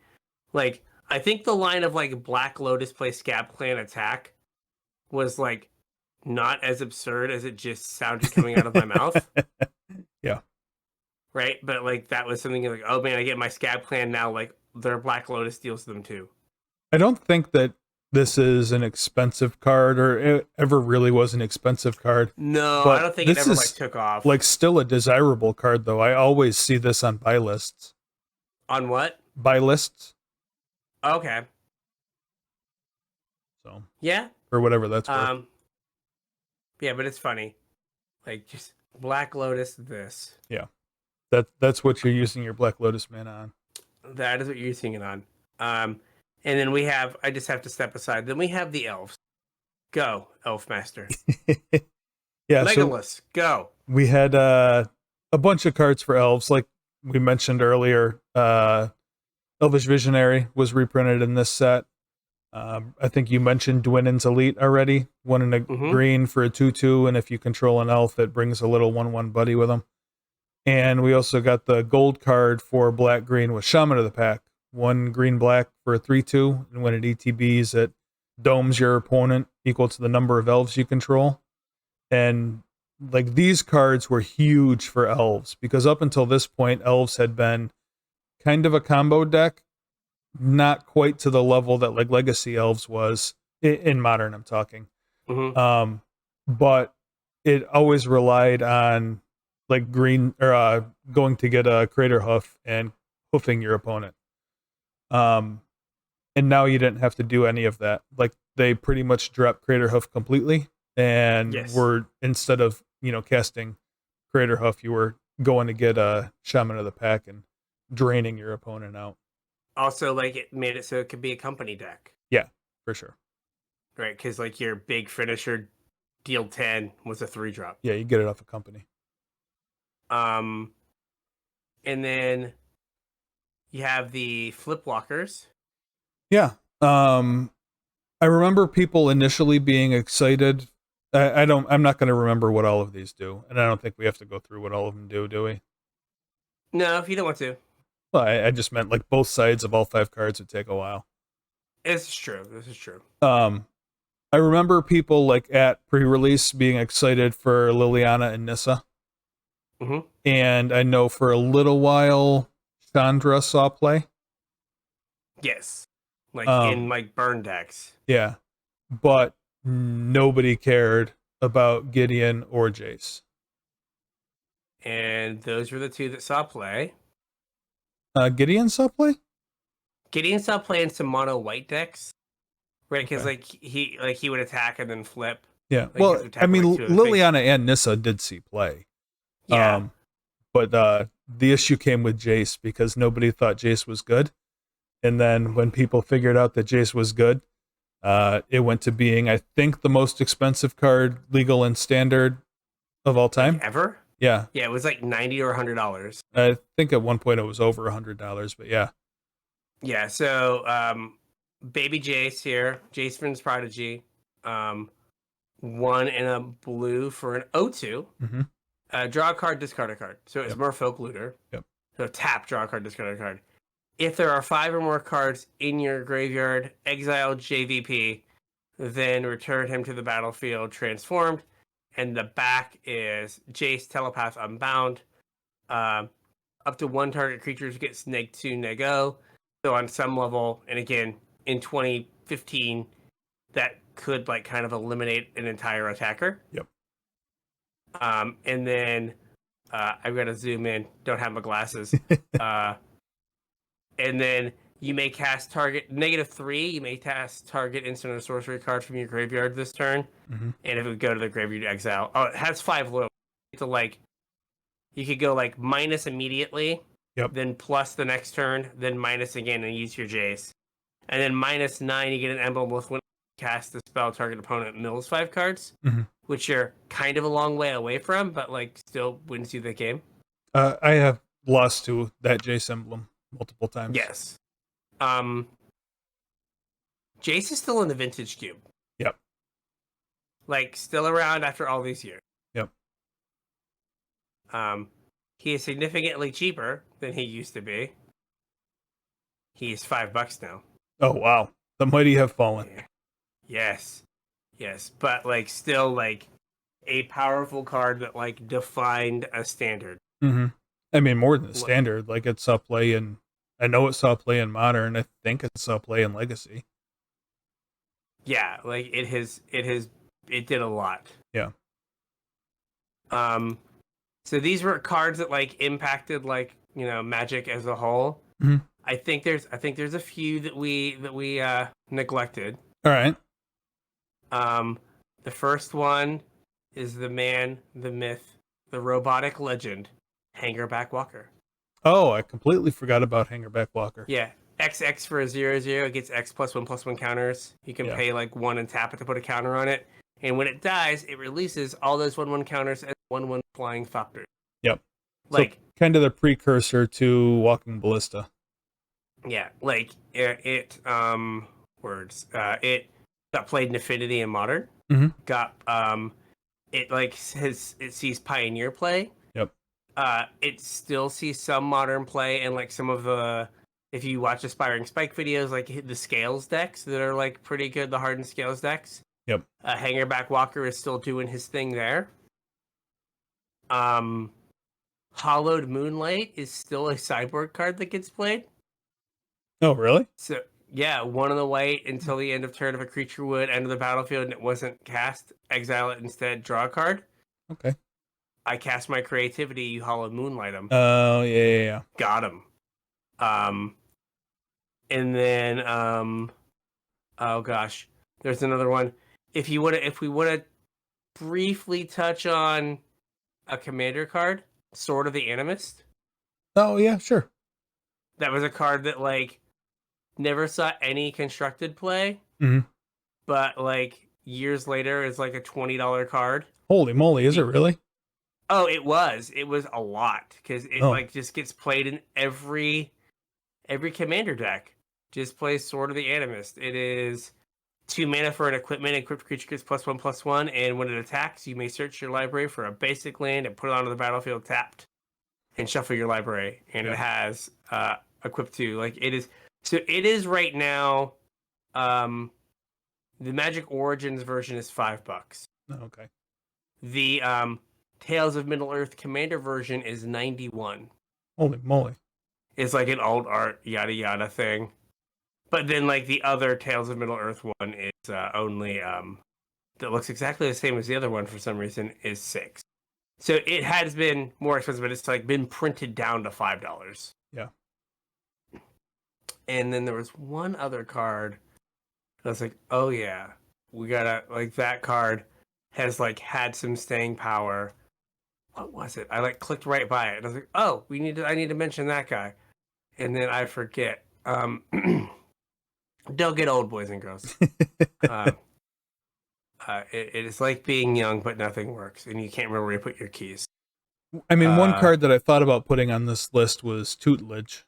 Speaker 1: Like I think the line of like Black Lotus play Scab Clan attack was like not as absurd as it just sounded coming out of my mouth.
Speaker 2: Yeah.
Speaker 1: Right? But like that was something like, oh man, I get my Scab Clan now, like their Black Lotus deals them too.
Speaker 2: I don't think that this is an expensive card or it ever really was an expensive card.
Speaker 1: No,
Speaker 2: but
Speaker 1: I don't think it ever like took off.
Speaker 2: Like still a desirable card though. I always see this on buy lists.
Speaker 1: On what?
Speaker 2: Buy lists.
Speaker 1: Okay.
Speaker 2: So
Speaker 1: yeah.
Speaker 2: Or whatever that's worth.
Speaker 1: Yeah, but it's funny. Like just Black Lotus this.
Speaker 2: Yeah. That's what you're using your Black Lotus mana on.
Speaker 1: That is what you're using it on. And then we have I just have to step aside. Then we have the elves. Go, Elf Master.
Speaker 2: Yeah,
Speaker 1: Legolas,
Speaker 2: so
Speaker 1: go.
Speaker 2: We had a bunch of cards for elves, like we mentioned earlier. Elvish Visionary was reprinted in this set. I think you mentioned Dwynen's Elite already. 1 in a green for a 2/2, and if you control an elf, it brings a little 1/1 buddy with them. And we also got the gold card for black green with Shaman of the Pack. 1 green black for a 3/2, and when it ETBs, it domes your opponent equal to the number of elves you control. And like these cards were huge for elves because up until this point, elves had been kind of a combo deck, not quite to the level that like Legacy Elves was in Modern. I'm talking, but it always relied on like green or going to get a Crater Hoof and hoofing your opponent. And now you didn't have to do any of that. Like they pretty much dropped Crater Hoof completely, and were instead of casting Crater Hoof, you were going to get a Shaman of the Pack and draining your opponent out.
Speaker 1: Also, like it made it so it could be a company deck,
Speaker 2: Yeah, for sure.
Speaker 1: right? Because like your big finisher deal 10 was a 3-drop.
Speaker 2: Yeah, you get it off a company.
Speaker 1: Um, and then you have the flip walkers.
Speaker 2: Yeah. I remember people initially being excited. I'm not going to remember what all of these do, and I don't think we have to go through what all of them do we?
Speaker 1: No, if you don't want to.
Speaker 2: Well, I just meant like both sides of all 5 cards would take a while.
Speaker 1: This is true. This is true.
Speaker 2: I remember people like at pre-release being excited for Liliana and Nissa,
Speaker 1: Mm-hmm.
Speaker 2: and I know for a little while Chandra saw play.
Speaker 1: Yes. Like in
Speaker 2: Um,
Speaker 1: like burn decks.
Speaker 2: yeah, but nobody cared about Gideon or Jace.
Speaker 1: And those were the two that saw play.
Speaker 2: Gideon saw play?
Speaker 1: Gideon saw play in some mono white decks. Right, because
Speaker 2: Okay.
Speaker 1: he would attack and then flip.
Speaker 2: Yeah.
Speaker 1: Like,
Speaker 2: Well, I mean, Liliana and Nissa did see play.
Speaker 1: Yeah.
Speaker 2: But the issue came with Jace because nobody thought Jace was good. And then when people figured out that Jace was good, it went to being, I think, the most expensive card, legal and standard, of all time.
Speaker 1: Like ever?
Speaker 2: Yeah.
Speaker 1: Yeah, it was like $90 or $100.
Speaker 2: I think at one point it was over $100, but yeah.
Speaker 1: Yeah, so baby Jace here, Jace Vryn's Prodigy, 1 in a blue for an O2.
Speaker 2: Mm-hmm.
Speaker 1: Draw a card, discard a card. So it's
Speaker 2: Yep.
Speaker 1: Merfolk Looter.
Speaker 2: Yep.
Speaker 1: So tap, draw a card, discard a card. If there are 5 or more cards in your graveyard, exile JVP, then return him to the battlefield transformed. And the back is Jace, Telepath, Unbound. Up to 1 target creatures gets neg 2, neg 0. So on some level, and again, in 2015, that could like kind of eliminate an entire attacker.
Speaker 2: Yep.
Speaker 1: And then I've got to zoom in. Don't have my glasses. And then you may cast target -3. You may cast target instant or sorcery card from your graveyard this turn.
Speaker 2: Mm-hmm.
Speaker 1: And if it would go to the graveyard, you exile. Oh, it has 5 loyalty. So like, you could go like minus immediately.
Speaker 2: Yep.
Speaker 1: Then plus the next turn. Then minus again and use your Jace. And then -9, you get an emblem with when you cast the spell, target opponent mills 5 cards.
Speaker 2: Mm-hmm.
Speaker 1: Which you're kind of a long way away from, but like still wins you the game.
Speaker 2: I have lost to that Jace emblem multiple times.
Speaker 1: Yes. Jace is still in the vintage cube.
Speaker 2: Yep.
Speaker 1: Like still around after all these years.
Speaker 2: Yep.
Speaker 1: He is significantly cheaper than he used to be. He's $5 now.
Speaker 2: Oh wow. The mighty have fallen.
Speaker 1: Yeah. Yes. But like still like a powerful card that like defined a standard.
Speaker 2: Mm-hmm. I mean, more than the standard. Like it saw play in, I know it saw play in Modern. I think it saw play in Legacy.
Speaker 1: Yeah, like it did a lot.
Speaker 2: Yeah.
Speaker 1: So these were cards that like impacted like, you know, Magic as a whole.
Speaker 2: Mm-hmm.
Speaker 1: I think there's a few that we neglected.
Speaker 2: All right.
Speaker 1: The first one is the man, the myth, the robotic legend, Hangerback Walker.
Speaker 2: Oh, I completely forgot about Hangerback Walker.
Speaker 1: Yeah. XX for a 0/0. It gets X +1/+1 counters. You can pay like 1 and tap it to put a counter on it. And when it dies, it releases all those 1/1 counters as 1/1 flying factors.
Speaker 2: Yep.
Speaker 1: Like
Speaker 2: so kind of the precursor to Walking Ballista.
Speaker 1: Yeah, like it got played in Affinity and Modern.
Speaker 2: Mm-hmm.
Speaker 1: Got it like it sees Pioneer play.
Speaker 2: Yep.
Speaker 1: It still sees some Modern play and like some of the, if you watch Aspiring Spike videos, like the Scales decks that are like pretty good, the Hardened Scales decks.
Speaker 2: Yep.
Speaker 1: Hangerback Walker is still doing his thing there. Hollowed Moonlight is still a sideboard card that gets played.
Speaker 2: Oh, really?
Speaker 1: So yeah, 1 of the white until the end of turn of a creature would enter the battlefield and it wasn't cast. Exile it instead. Draw a card.
Speaker 2: Okay.
Speaker 1: I cast my creativity. You Hollowed Moonlight him.
Speaker 2: Oh yeah.
Speaker 1: Got him. And then oh gosh, there's another one. If we would briefly touch on a commander card, Sword of the Animist.
Speaker 2: Oh yeah, sure.
Speaker 1: That was a card that like never saw any constructed play,
Speaker 2: Hmm.
Speaker 1: but like years later, it's like a $20 card.
Speaker 2: Holy moly, is it really?
Speaker 1: Oh, it was. It was a lot because it
Speaker 2: Oh,
Speaker 1: like just gets played in every commander deck. Just plays Sword of the Animist. It is 2 mana for an equipment. Equipped creature gets +1/+1, and when it attacks, you may search your library for a basic land and put it onto the battlefield tapped, and shuffle your library. And
Speaker 2: yeah.
Speaker 1: it has equipped to like it is. So it is right now. The Magic Origins version is $5.
Speaker 2: Oh, okay.
Speaker 1: The Tales of Middle Earth Commander version is 91.
Speaker 2: Holy moly.
Speaker 1: It's like an old art yada yada thing. But then like the other Tales of Middle Earth one is only that looks exactly the same as the other one for some reason is 6. So it has been more expensive, but it's like been printed down to $5.
Speaker 2: Yeah.
Speaker 1: And then there was one other card. I was like, oh yeah, we gotta like that card has like had some staying power. What was it? I like clicked right by it and I was like, oh, I need to mention that guy. And then I forget. Don't get old, boys and girls. It is like being young, but nothing works, and you can't remember where you put your keys.
Speaker 2: I mean, one card that I thought about putting on this list was Tutelage.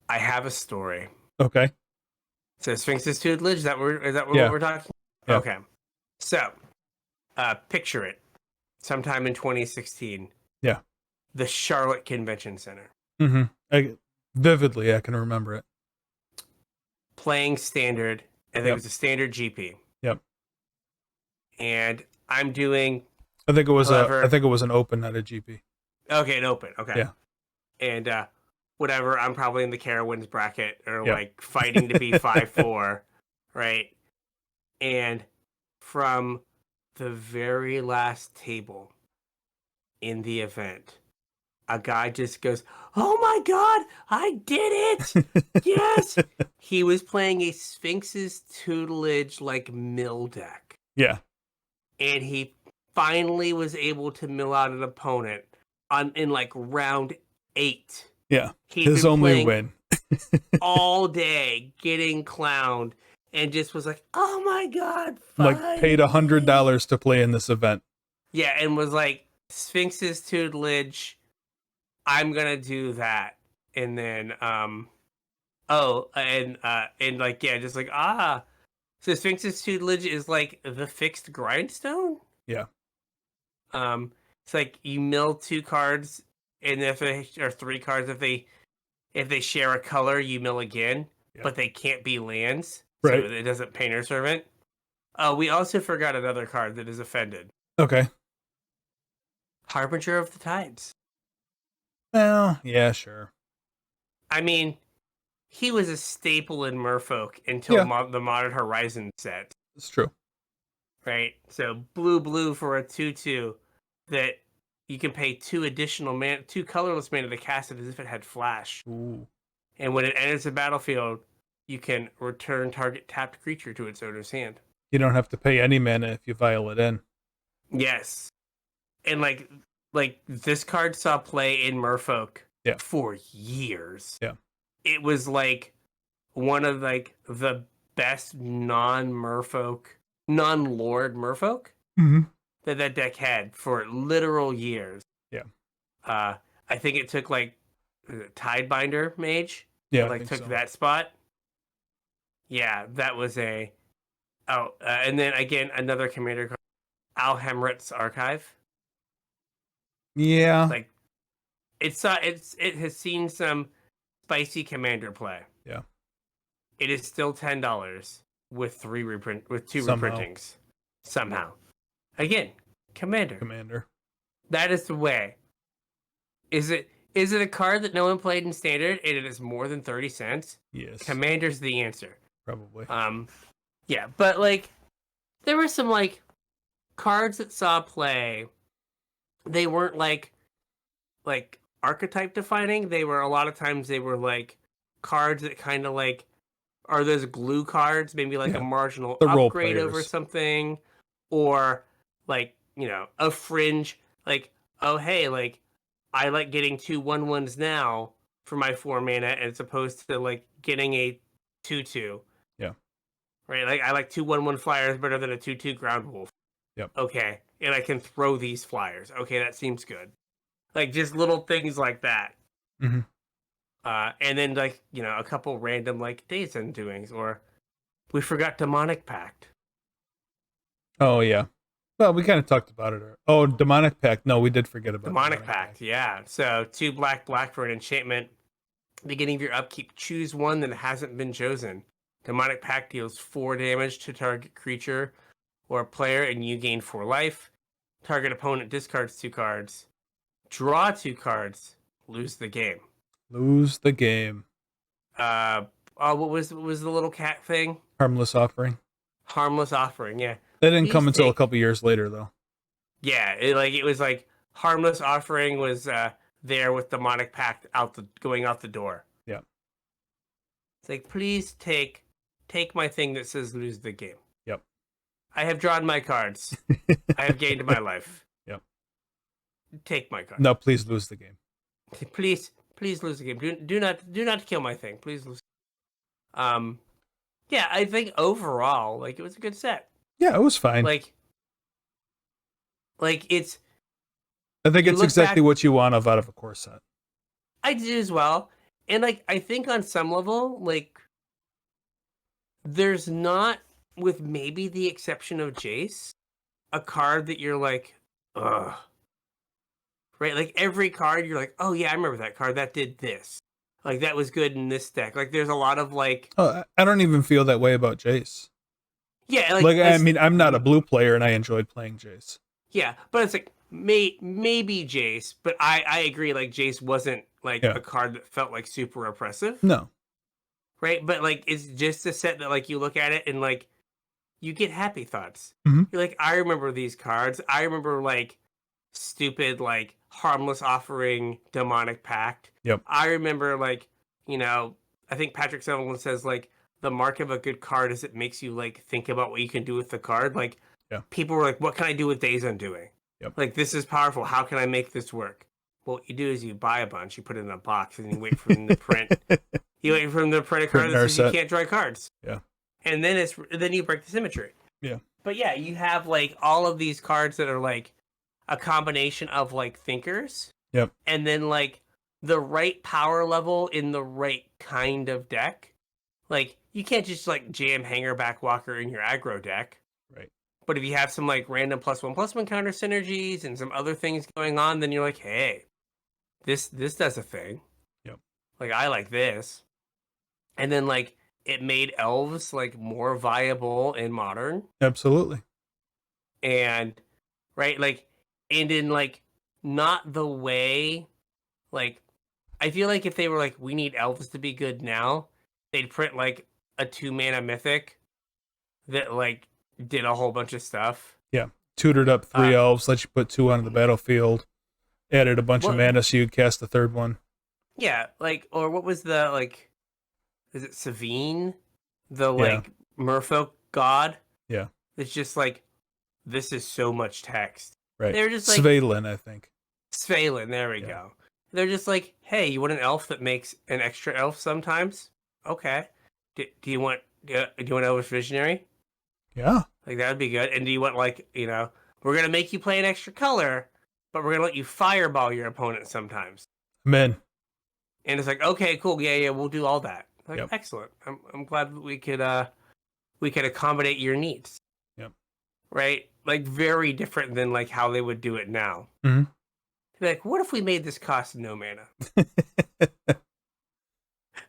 Speaker 1: I have a story.
Speaker 2: Okay.
Speaker 1: So Sphinx's tutelage. Is that
Speaker 2: Yeah.
Speaker 1: what we're talking?
Speaker 2: Yeah.
Speaker 1: Okay. So, picture it. Sometime in 2016.
Speaker 2: Yeah.
Speaker 1: The Charlotte Convention Center.
Speaker 2: Mm-hmm. Vividly, I can remember it.
Speaker 1: Playing standard. I think it was a standard GP.
Speaker 2: Yep.
Speaker 1: And I'm doing.
Speaker 2: I think it was an open, not a GP.
Speaker 1: Okay, an open. Okay.
Speaker 2: Yeah.
Speaker 1: And whatever, I'm probably in the Carowinds bracket or like fighting to be 5-4, right? And from the very last table in the event, a guy just goes, "Oh my god, I did it! Yes!" He was playing a Sphinx's Tutelage like mill deck.
Speaker 2: Yeah.
Speaker 1: And he finally was able to mill out an opponent in like round 8.
Speaker 2: Yeah. His only win.
Speaker 1: all day getting clowned and just was like, oh my god,
Speaker 2: like
Speaker 1: finally.
Speaker 2: paid $100 to play in this event.
Speaker 1: Yeah, and was like, Sphinx's Tutelage, I'm gonna do that. And then and like just like so Sphinx's Tutelage is like the fixed grindstone.
Speaker 2: Yeah.
Speaker 1: It's like you mill 2 cards, and if they or 3 cards, if they share a color, you mill again, but they can't be lands,
Speaker 2: right?
Speaker 1: So it doesn't Painter Servant. We also forgot another card that is offended.
Speaker 2: Okay.
Speaker 1: Harbinger of the Tides.
Speaker 2: Well, yeah, sure.
Speaker 1: I mean, he was a staple in Merfolk until the Modern Horizon set.
Speaker 2: It's true.
Speaker 1: Right? So blue for a 2/2 that you can pay 2 additional 2 colorless mana to cast it as if it had flash.
Speaker 2: Ooh.
Speaker 1: And when it enters the battlefield, you can return target tapped creature to its owner's hand.
Speaker 2: You don't have to pay any mana if you vial it in.
Speaker 1: Yes. And like this card saw play in Merfolk for years.
Speaker 2: Yeah.
Speaker 1: It was like one of like the best non-Merfolk, non-Lord Merfolk that deck had for literal years.
Speaker 2: Yeah.
Speaker 1: I think it took like Tidebinder Mage.
Speaker 2: Yeah.
Speaker 1: Like took that spot. Yeah, that was a and then again another commander card, Alhemret's Archive.
Speaker 2: Yeah.
Speaker 1: Like it has seen some spicy commander play.
Speaker 2: Yeah.
Speaker 1: It is still $10 with 2 reprintings. Somehow. Again, commander. That is the way. Is it a card that no one played in standard and it is more than 30 cents?
Speaker 2: Yes.
Speaker 1: Commander's the answer.
Speaker 2: Probably.
Speaker 1: Yeah, but like there were some like cards that saw play. They weren't like archetype defining. They were a lot of times they were like cards that kind of like are those glue cards, maybe like a marginal upgrade over something, or like, you know, a fringe, like, oh hey, like I like getting 2/1/1s now, for my 4 mana, as opposed to like getting a 2/2.
Speaker 2: Yeah.
Speaker 1: Right. Like I like 2/1/1 flyers better than a 2/2 ground wolf.
Speaker 2: Yep.
Speaker 1: Okay, and I can throw these flyers. Okay, that seems good. Like just little things like that.
Speaker 2: Mm-hmm.
Speaker 1: And then like a couple random like Days Undoings, or we forgot Demonic Pact.
Speaker 2: Oh yeah. Well, we kind of talked about it. Oh, Demonic Pact. No, we did forget about
Speaker 1: Demonic Pact. Yeah. So 2 black for an enchantment. Beginning of your upkeep, choose one that hasn't been chosen. Demonic Pact deals 4 damage to target creature or player, and you gain 4 life. Target opponent discards 2 cards. Draw 2 cards. Lose the game.
Speaker 2: Lose the game.
Speaker 1: What was the little cat thing?
Speaker 2: Harmless Offering.
Speaker 1: Harmless Offering. Yeah.
Speaker 2: That didn't come until a couple years later, though.
Speaker 1: Yeah, it was like Harmless Offering was there with Demonic Pact going out the door.
Speaker 2: Yeah.
Speaker 1: It's like, please take my thing that says lose the game.
Speaker 2: Yep.
Speaker 1: I have drawn my cards. I have gained my life.
Speaker 2: Yep.
Speaker 1: Take my cards.
Speaker 2: No, please lose the game.
Speaker 1: Please lose the game. Do not kill my thing. Please lose. Yeah, I think overall, like, it was a good set.
Speaker 2: Yeah, it was fine.
Speaker 1: Like it's.
Speaker 2: I think it's exactly what you want out of a core set.
Speaker 1: I did as well, and like I think on some level, like, there's not, with maybe the exception of Jace, a card that you're like, ugh. Right? Like every card, you're like, oh yeah, I remember that card. That did this. Like that was good in this deck. Like there's a lot of like.
Speaker 2: Oh, I don't even feel that way about Jace.
Speaker 1: Yeah,
Speaker 2: like I mean, I'm not a blue player, and I enjoyed playing Jace.
Speaker 1: Yeah, but it's like maybe Jace, but I agree. Like Jace wasn't like a card that felt like super oppressive.
Speaker 2: No.
Speaker 1: Right, but like it's just a set that like you look at it and like you get happy thoughts.
Speaker 2: Mm-hmm.
Speaker 1: You're like, I remember these cards. I remember like stupid like Harmless Offering, Demonic Pact.
Speaker 2: Yep.
Speaker 1: I remember like I think Patrick Sutherland says like the mark of a good card is it makes you like think about what you can do with the card. Like people were like, what can I do with Days Undoing?
Speaker 2: Yep.
Speaker 1: Like this is powerful. How can I make this work? Well, what you do is you buy a bunch, you put it in a box, and you wait for them to print. You wait for them to print a card that says you can't draw cards.
Speaker 2: Yeah.
Speaker 1: And then you break the symmetry.
Speaker 2: Yeah.
Speaker 1: But yeah, you have like all of these cards that are like a combination of like thinkers.
Speaker 2: Yep.
Speaker 1: And then like the right power level in the right kind of deck. Like you can't just like jam Hanger Backwalker in your aggro deck.
Speaker 2: Right.
Speaker 1: But if you have some like random +1/+1 counter synergies and some other things going on, then you're like, hey, this does a thing.
Speaker 2: Yep.
Speaker 1: Like I like this. And then like it made elves like more viable in modern.
Speaker 2: Absolutely.
Speaker 1: And right, like, and in like not the way, like, I feel like if they were like, we need elves to be good now, they'd print like a 2-mana mythic that like did a whole bunch of stuff.
Speaker 2: Yeah. Tutored up 3 elves, let you put 2 on the battlefield, added a bunch of mana so you'd cast the 3rd one.
Speaker 1: Yeah, like, or what was the like, is it Savine? The like merfolk god?
Speaker 2: Yeah.
Speaker 1: It's just like, this is so much text.
Speaker 2: Right.
Speaker 1: They're just like
Speaker 2: Svalin, I think.
Speaker 1: Svalin, there we go. They're just like, hey, you want an elf that makes an extra elf sometimes? Okay. Do you want Elvish Visionary?
Speaker 2: Yeah.
Speaker 1: Like that would be good. And do you want like, we're gonna make you play an extra color, but we're gonna let you fireball your opponent sometimes.
Speaker 2: Men.
Speaker 1: And it's like, okay, cool, yeah, we'll do all that. Like, excellent. I'm glad that we could accommodate your needs.
Speaker 2: Yep. Right?
Speaker 1: Like very different than like how they would do it now.
Speaker 2: Mm-hmm.
Speaker 1: Like, what if we made this cost no mana?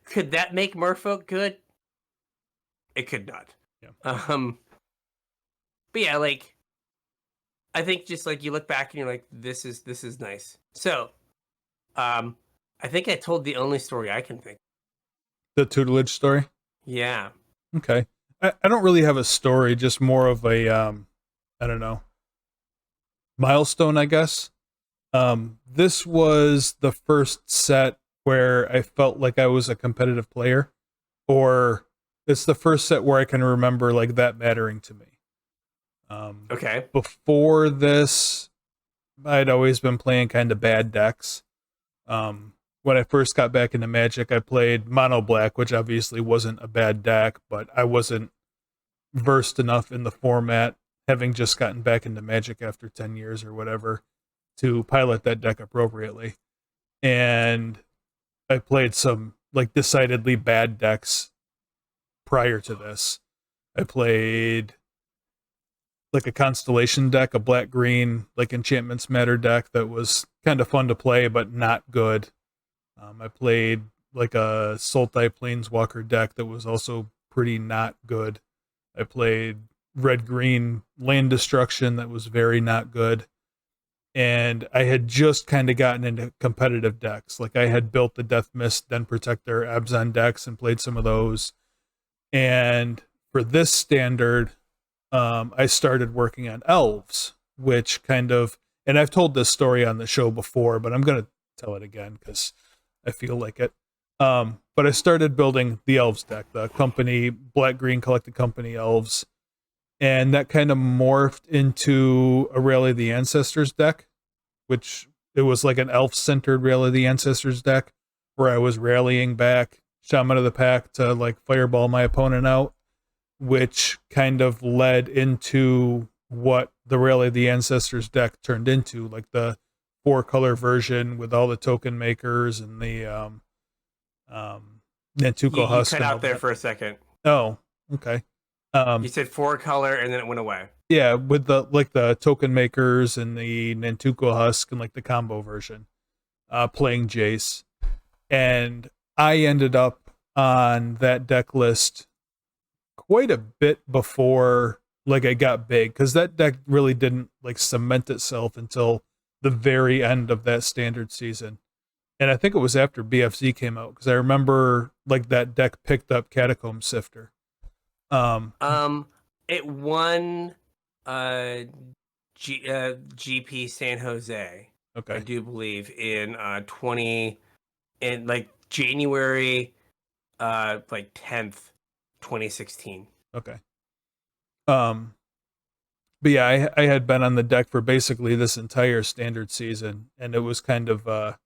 Speaker 1: Could that make Merfolk good? It could not.
Speaker 2: Yeah.
Speaker 1: But yeah, like, I think just like you look back and you're like, this is nice. So, I think I told the only story I can think.
Speaker 2: The tutelage story?
Speaker 1: Yeah.
Speaker 2: Okay. I don't really have a story, just more of a, I don't know, milestone, I guess. This was the first set where I felt like I was a competitive player, or it's the first set where I can remember like that mattering to me.
Speaker 1: Okay.
Speaker 2: Before this, I'd always been playing kind of bad decks, when I first got back into Magic, I played Mono Black, which obviously wasn't a bad deck, but I wasn't versed enough in the format, having just gotten back into Magic after 10 years or whatever, to pilot that deck appropriately. And I played some like decidedly bad decks prior to this. I played like a Constellation deck, a black green like Enchantments Matter deck that was kind of fun to play but not good. I played like a Sultai Planeswalker deck that was also pretty not good. I played red green land destruction that was very not good. And I had just kind of gotten into competitive decks. Like I had built the Death Mist, Den Protector, Abzan decks and played some of those. And for this standard, I started working on elves, which kind of, and I've told this story on the show before, but I'm going to tell it again because I feel like it. But I started building the elves deck, the company, Black Green Collected Company elves. And that kind of morphed into a Rally of the Ancestors deck, which it was like an elf-centered Rally of the Ancestors deck, where I was rallying back Shaman of the Pack to like fireball my opponent out, which kind of led into what the Rally of the Ancestors deck turned into, like the 4-color version with all the token makers and the Nantuko
Speaker 1: You
Speaker 2: Husk.
Speaker 1: cut
Speaker 2: and all
Speaker 1: out there
Speaker 2: that.
Speaker 1: for a second.
Speaker 2: Oh, okay.
Speaker 1: You said 4-color and then it went away.
Speaker 2: Yeah, with the like the token makers and the Nantuko Husk and like the combo version, playing Jace, and I ended up on that deck list quite a bit before like I got big, because that deck really didn't like cement itself until the very end of that standard season. And I think it was after BFZ came out, because I remember like that deck picked up Catacomb Sifter.
Speaker 1: It won GP San Jose, I
Speaker 2: Okay.
Speaker 1: do believe, in 20 in like January like 10th, 2016.
Speaker 2: Okay. But yeah, I had been on the deck for basically this entire standard season, and it was kind of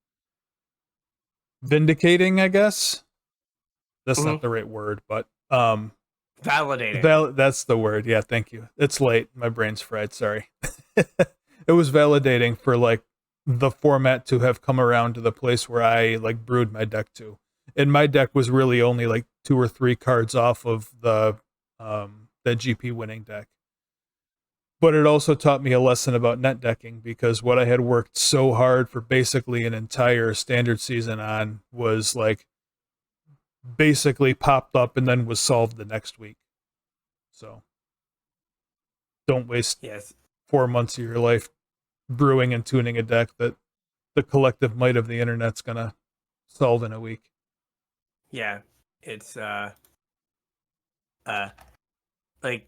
Speaker 2: vindicating, I guess. That's not the right word, but
Speaker 1: Validating.
Speaker 2: that's the word. Yeah, thank you. It's late. My brain's fried. Sorry. It was validating for like the format to have come around to the place where I like brewed my deck to. And my deck was really only like 2 or 3 cards off of the GP winning deck. But it also taught me a lesson about net decking, because what I had worked so hard for basically an entire standard season on was like basically popped up and then was solved the next week. So don't waste 4 months of your life brewing and tuning a deck that the collective might of the internet's gonna solve in a week.
Speaker 1: Yeah, it's like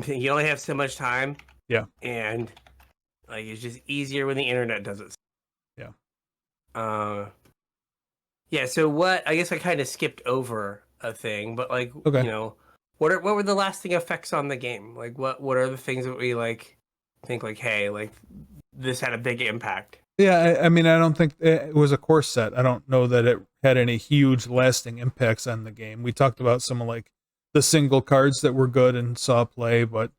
Speaker 1: you only have so much time.
Speaker 2: Yeah.
Speaker 1: And like it's just easier when the internet does it.
Speaker 2: Yeah.
Speaker 1: Yeah, so what, I guess I kind of skipped over a thing, but like,
Speaker 2: Okay.
Speaker 1: you know, what were the lasting effects on the game? Like what are the things that we like think like, hey, like this had a big impact?
Speaker 2: Yeah, I mean, I don't think it was a core set. I don't know that it had any huge lasting impacts on the game. We talked about some of like the single cards that were good and saw play, but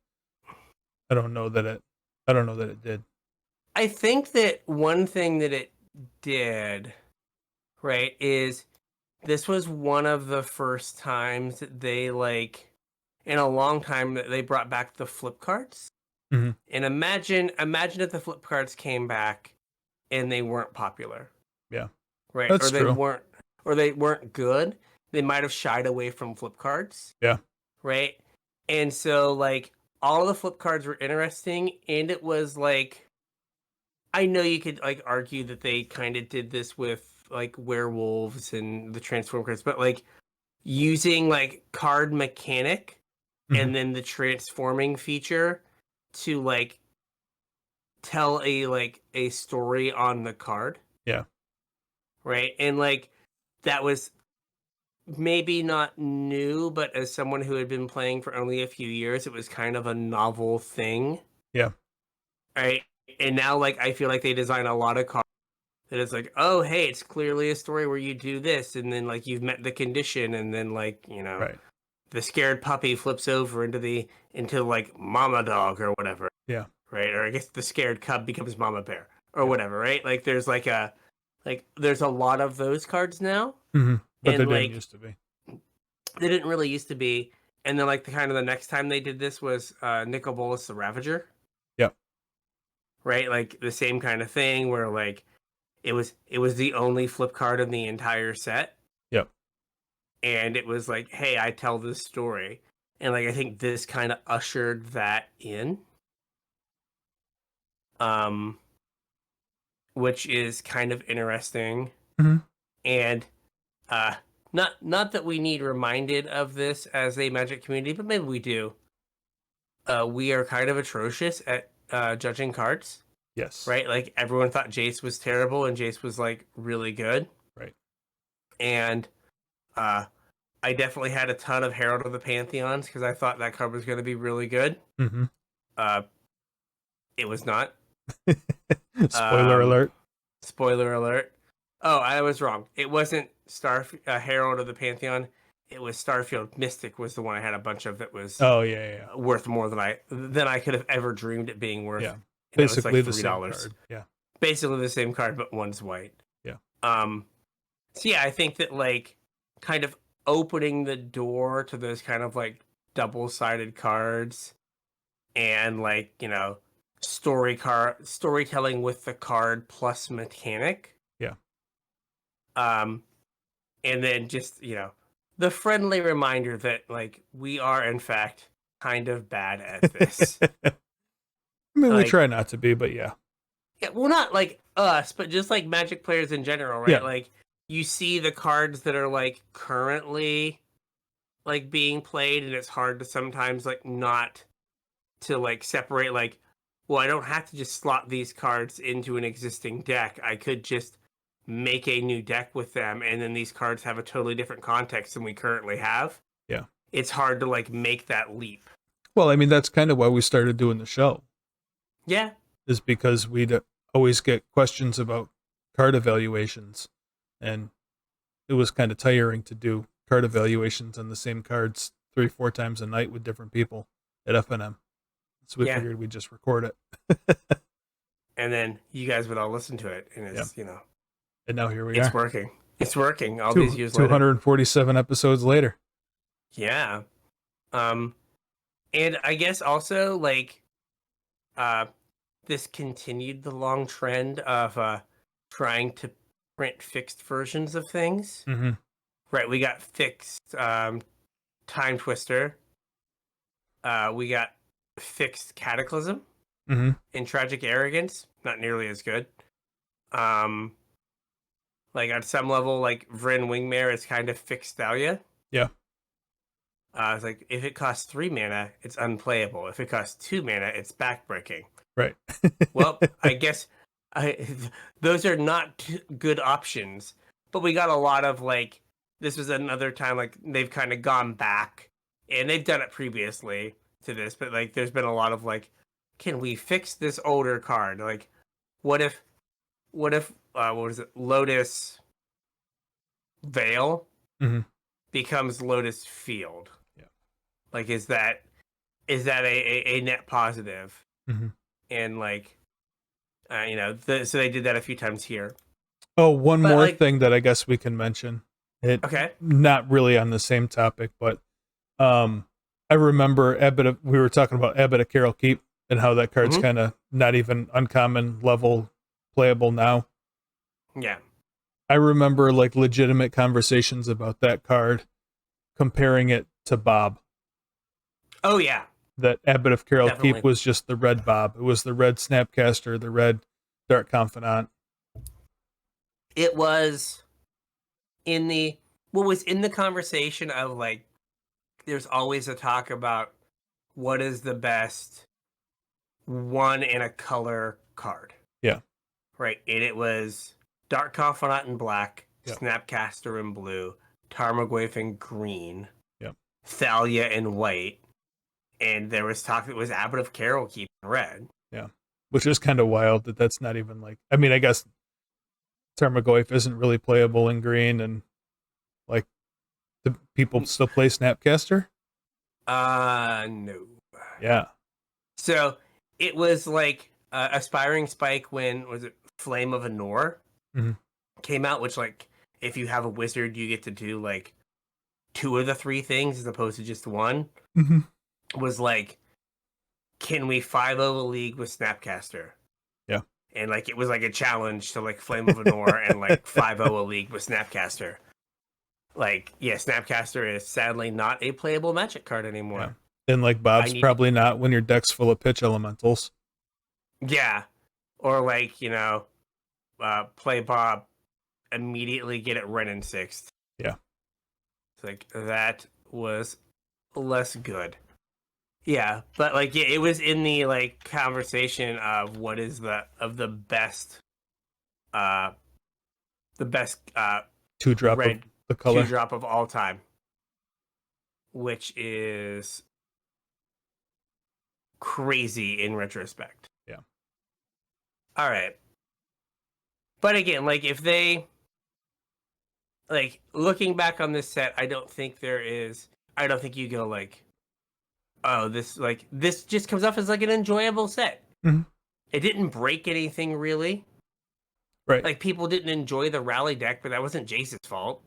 Speaker 2: I don't know that it did.
Speaker 1: I think that one thing that it did, right, is this was one of the first times that they like in a long time that they brought back the flip cards.
Speaker 2: Mm-hmm.
Speaker 1: And imagine if the flip cards came back and they weren't popular.
Speaker 2: Yeah.
Speaker 1: Right.
Speaker 2: That's
Speaker 1: or they
Speaker 2: true.
Speaker 1: weren't good. They might have shied away from flip cards.
Speaker 2: Yeah.
Speaker 1: Right. And so like all of the flip cards were interesting, and it was like, I know you could like argue that they kind of did this with like werewolves and the transform cards, but like using like card mechanic and then the transforming feature to like tell a story on the card.
Speaker 2: Yeah.
Speaker 1: Right. And like that was maybe not new, but as someone who had been playing for only a few years, it was kind of a novel thing.
Speaker 2: Yeah.
Speaker 1: Right. And now like I feel like they design a lot of cards that it's like, oh, hey, it's clearly a story where you do this, and then like you've met the condition, and then like
Speaker 2: Right.
Speaker 1: the scared puppy flips over into like mama dog or whatever,
Speaker 2: Yeah.
Speaker 1: right? Or I guess the scared cub becomes mama bear or
Speaker 2: Yeah.
Speaker 1: whatever, right? Like there's a lot of those cards now,
Speaker 2: Mm-hmm. But
Speaker 1: and
Speaker 2: they didn't
Speaker 1: like
Speaker 2: used to be.
Speaker 1: they didn't really used to be. And then like the next time they did this was Nicol Bolas the Ravager,
Speaker 2: Yep.
Speaker 1: right? Like the same kind of thing where like it was the only flip card in the entire set,
Speaker 2: Yep.
Speaker 1: and it was like, hey, I tell this story, and like I think this kind of ushered that in, which is kind of interesting.
Speaker 2: Mm-hmm.
Speaker 1: And uh not that we need reminded of this as a Magic community, but maybe we do. We are kind of atrocious at judging cards,
Speaker 2: Yes.
Speaker 1: right? Like everyone thought Jace was terrible and Jace was like really good.
Speaker 2: Right.
Speaker 1: And uh I definitely had a ton of Herald of the Pantheons because I thought that card was going to be really good.
Speaker 2: Mm-hmm.
Speaker 1: Uh it was not.
Speaker 2: Spoiler alert.
Speaker 1: Spoiler alert. Oh, I was wrong. It wasn't Herald of the Pantheon. It was Starfield Mystic was the one I had a bunch of that was
Speaker 2: Oh yeah.
Speaker 1: worth more than I could have ever dreamed it being worth.
Speaker 2: Yeah.
Speaker 1: And it was
Speaker 2: Basically
Speaker 1: like
Speaker 2: the same
Speaker 1: $3.
Speaker 2: card. Yeah.
Speaker 1: Basically the same card, but one's white.
Speaker 2: Yeah.
Speaker 1: So yeah, I think that like kind of opening the door to those kind of like double-sided cards and like, storytelling with the card plus mechanic.
Speaker 2: Yeah.
Speaker 1: And then just, the friendly reminder that like we are in fact kind of bad at this.
Speaker 2: I mean, we
Speaker 1: Like-
Speaker 2: try not to be, but yeah.
Speaker 1: Yeah, well, not like us, but just like Magic players in general, right?
Speaker 2: Yeah.
Speaker 1: Like you see the cards that are like currently like being played, and it's hard to sometimes like not to like separate like, well, I don't have to just slot these cards into an existing deck. I could just make a new deck with them, and then these cards have a totally different context than we currently have.
Speaker 2: Yeah.
Speaker 1: It's hard to like make that leap.
Speaker 2: Well, I mean, that's kind of why we started doing the show,
Speaker 1: Yeah.
Speaker 2: is because we'd always get questions about card evaluations, and it was kind of tiring to do card evaluations on the same cards 3-4 times a night with different people at FNM. So we figured we'd just record it.
Speaker 1: And then you guys would all listen to it, and it's,
Speaker 2: And now here we
Speaker 1: it's
Speaker 2: are.
Speaker 1: working. It's working all these years later.
Speaker 2: 247 episodes later.
Speaker 1: Yeah. And I guess also like this continued the long trend of trying to print fixed versions of things.
Speaker 2: Mm-hmm.
Speaker 1: Right, we got fixed Time Twister. We got fixed Cataclysm
Speaker 2: Mm-hmm.
Speaker 1: and Tragic Arrogance, not nearly as good. Like at some level, like Vryn Wingmare is kind of fixed Thalia.
Speaker 2: Yeah.
Speaker 1: It's like if it costs 3 mana, it's unplayable. If it costs 2 mana, it's backbreaking.
Speaker 2: Right.
Speaker 1: Well, I guess those are not good options. But we got a lot of like, this was another time like they've kind of gone back, and they've done it previously to this, but like there's been a lot of like, can we fix this older card? Like, what if what was it? Lotus Veil
Speaker 2: Mhm.
Speaker 1: becomes Lotus Field.
Speaker 2: Yeah.
Speaker 1: Like, is that a net positive?
Speaker 2: Mhm.
Speaker 1: And like, so they did that a few times here.
Speaker 2: Oh, one
Speaker 1: But,
Speaker 2: more
Speaker 1: like-
Speaker 2: thing that I guess we can mention. It
Speaker 1: Okay.
Speaker 2: not really on the same topic, but I remember we were talking about Abbot of Carol Keep and how that card's
Speaker 1: Mhm.
Speaker 2: kind of not even uncommon level playable now.
Speaker 1: Yeah.
Speaker 2: I remember like legitimate conversations about that card, comparing it to Bob.
Speaker 1: Oh yeah.
Speaker 2: That Abbot of Carol
Speaker 1: Definitely.
Speaker 2: Keep was just the red Bob. It was the red Snapcaster, the red Dark Confidant.
Speaker 1: It was was in the conversation of like, there's always a talk about what is the best one in a color card.
Speaker 2: Yeah.
Speaker 1: Right. And it was Dark Confidant in black,
Speaker 2: Yeah.
Speaker 1: Snapcaster in blue, Tarmogoyf in green,
Speaker 2: Yeah.
Speaker 1: Thalia in white, and there was talk that it was Abbot of Carol Keep in red.
Speaker 2: Which is kind of wild that that's not even like, I mean, I guess Tarmogoyf isn't really playable in green, and like the people still play Snapcaster.
Speaker 1: No.
Speaker 2: Yeah.
Speaker 1: So it was like Aspiring Spike when was it Flame of Anor
Speaker 2: Mhm.
Speaker 1: came out, which like if you have a wizard, you get to do like 2 of the 3 things as opposed to just 1.
Speaker 2: Mm-hmm.
Speaker 1: Was like, can we 5-0 a league with Snapcaster?
Speaker 2: Yeah.
Speaker 1: And like it was like a challenge to like Flame of Anor and like 5-0 a league with Snapcaster. Like, yeah, Snapcaster is sadly not a playable Magic card anymore.
Speaker 2: Yeah. And like Bob's probably not when your deck's full of pitch elementals.
Speaker 1: Yeah. Or like, play Bob, immediately get it run in 6th.
Speaker 2: Yeah.
Speaker 1: It's like that was less good. Yeah, but like yeah, it was in the like conversation of what is the best
Speaker 2: 2-drop
Speaker 1: red
Speaker 2: of the color
Speaker 1: 2-drop of all time, which is crazy in retrospect.
Speaker 2: Yeah.
Speaker 1: All right. But again, like if they like looking back on this set, I don't think you go like, oh, this just comes off as like an enjoyable set.
Speaker 2: Mm-hmm.
Speaker 1: It didn't break anything really.
Speaker 2: Right.
Speaker 1: Like people didn't enjoy the rally deck, but that wasn't Jace's fault.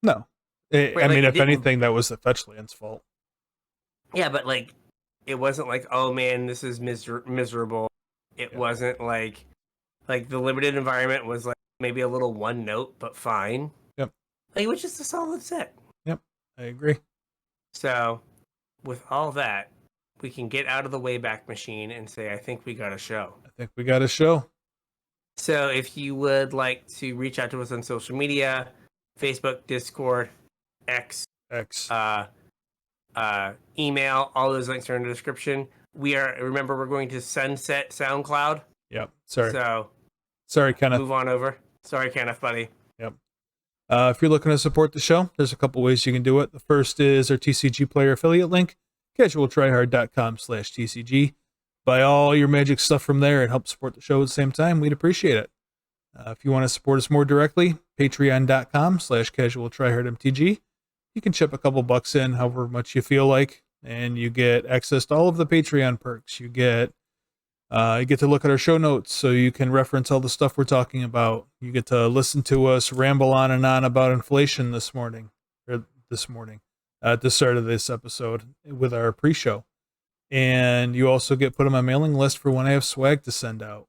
Speaker 2: No. I mean, if anything, that was the Fetchland's fault.
Speaker 1: Yeah, but like it wasn't like, oh man, this is miserable. It wasn't like the limited environment was like maybe a little one note, but fine.
Speaker 2: Yep.
Speaker 1: Like it was just a solid set.
Speaker 2: Yep. I agree.
Speaker 1: So with all that, we can get out of the Wayback Machine and say, I think we got a show.
Speaker 2: I think we got a show.
Speaker 1: So if you would like to reach out to us on social media, Facebook, Discord, X, email, all those links are in the description. Remember, we're going to sunset SoundCloud.
Speaker 2: Yep. Sorry.
Speaker 1: So
Speaker 2: sorry, Kenneth.
Speaker 1: Move on over. Sorry, Kenneth, buddy.
Speaker 2: Yep. If you're looking to support the show, there's a couple ways you can do it. The first is our TCG player affiliate link, CasualTryHard.com/TCG. Buy all your Magic stuff from there and help support the show at the same time. We'd appreciate it. If you want to support us more directly, Patreon.com/CasualTryHardMTG. You can chip a couple bucks in, however much you feel like, and you get access to all of the Patreon perks. You get to look at our show notes so you can reference all the stuff we're talking about. You get to listen to us ramble on and on about inflation this morning at the start of this episode with our pre-show. And you also get put on my mailing list for when I have swag to send out.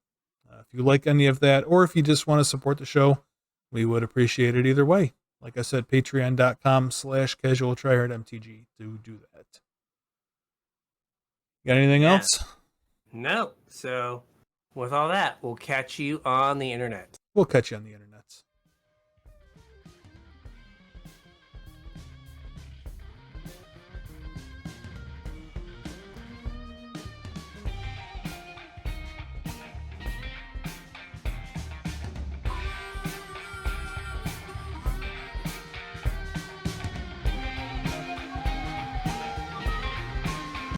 Speaker 2: If you like any of that, or if you just want to support the show, we would appreciate it either way. Like I said, patreon.com/CasualTryHardMTG to do that. Got anything else?
Speaker 1: No. So with all that, we'll catch you on the internet.
Speaker 2: We'll catch you on the internet.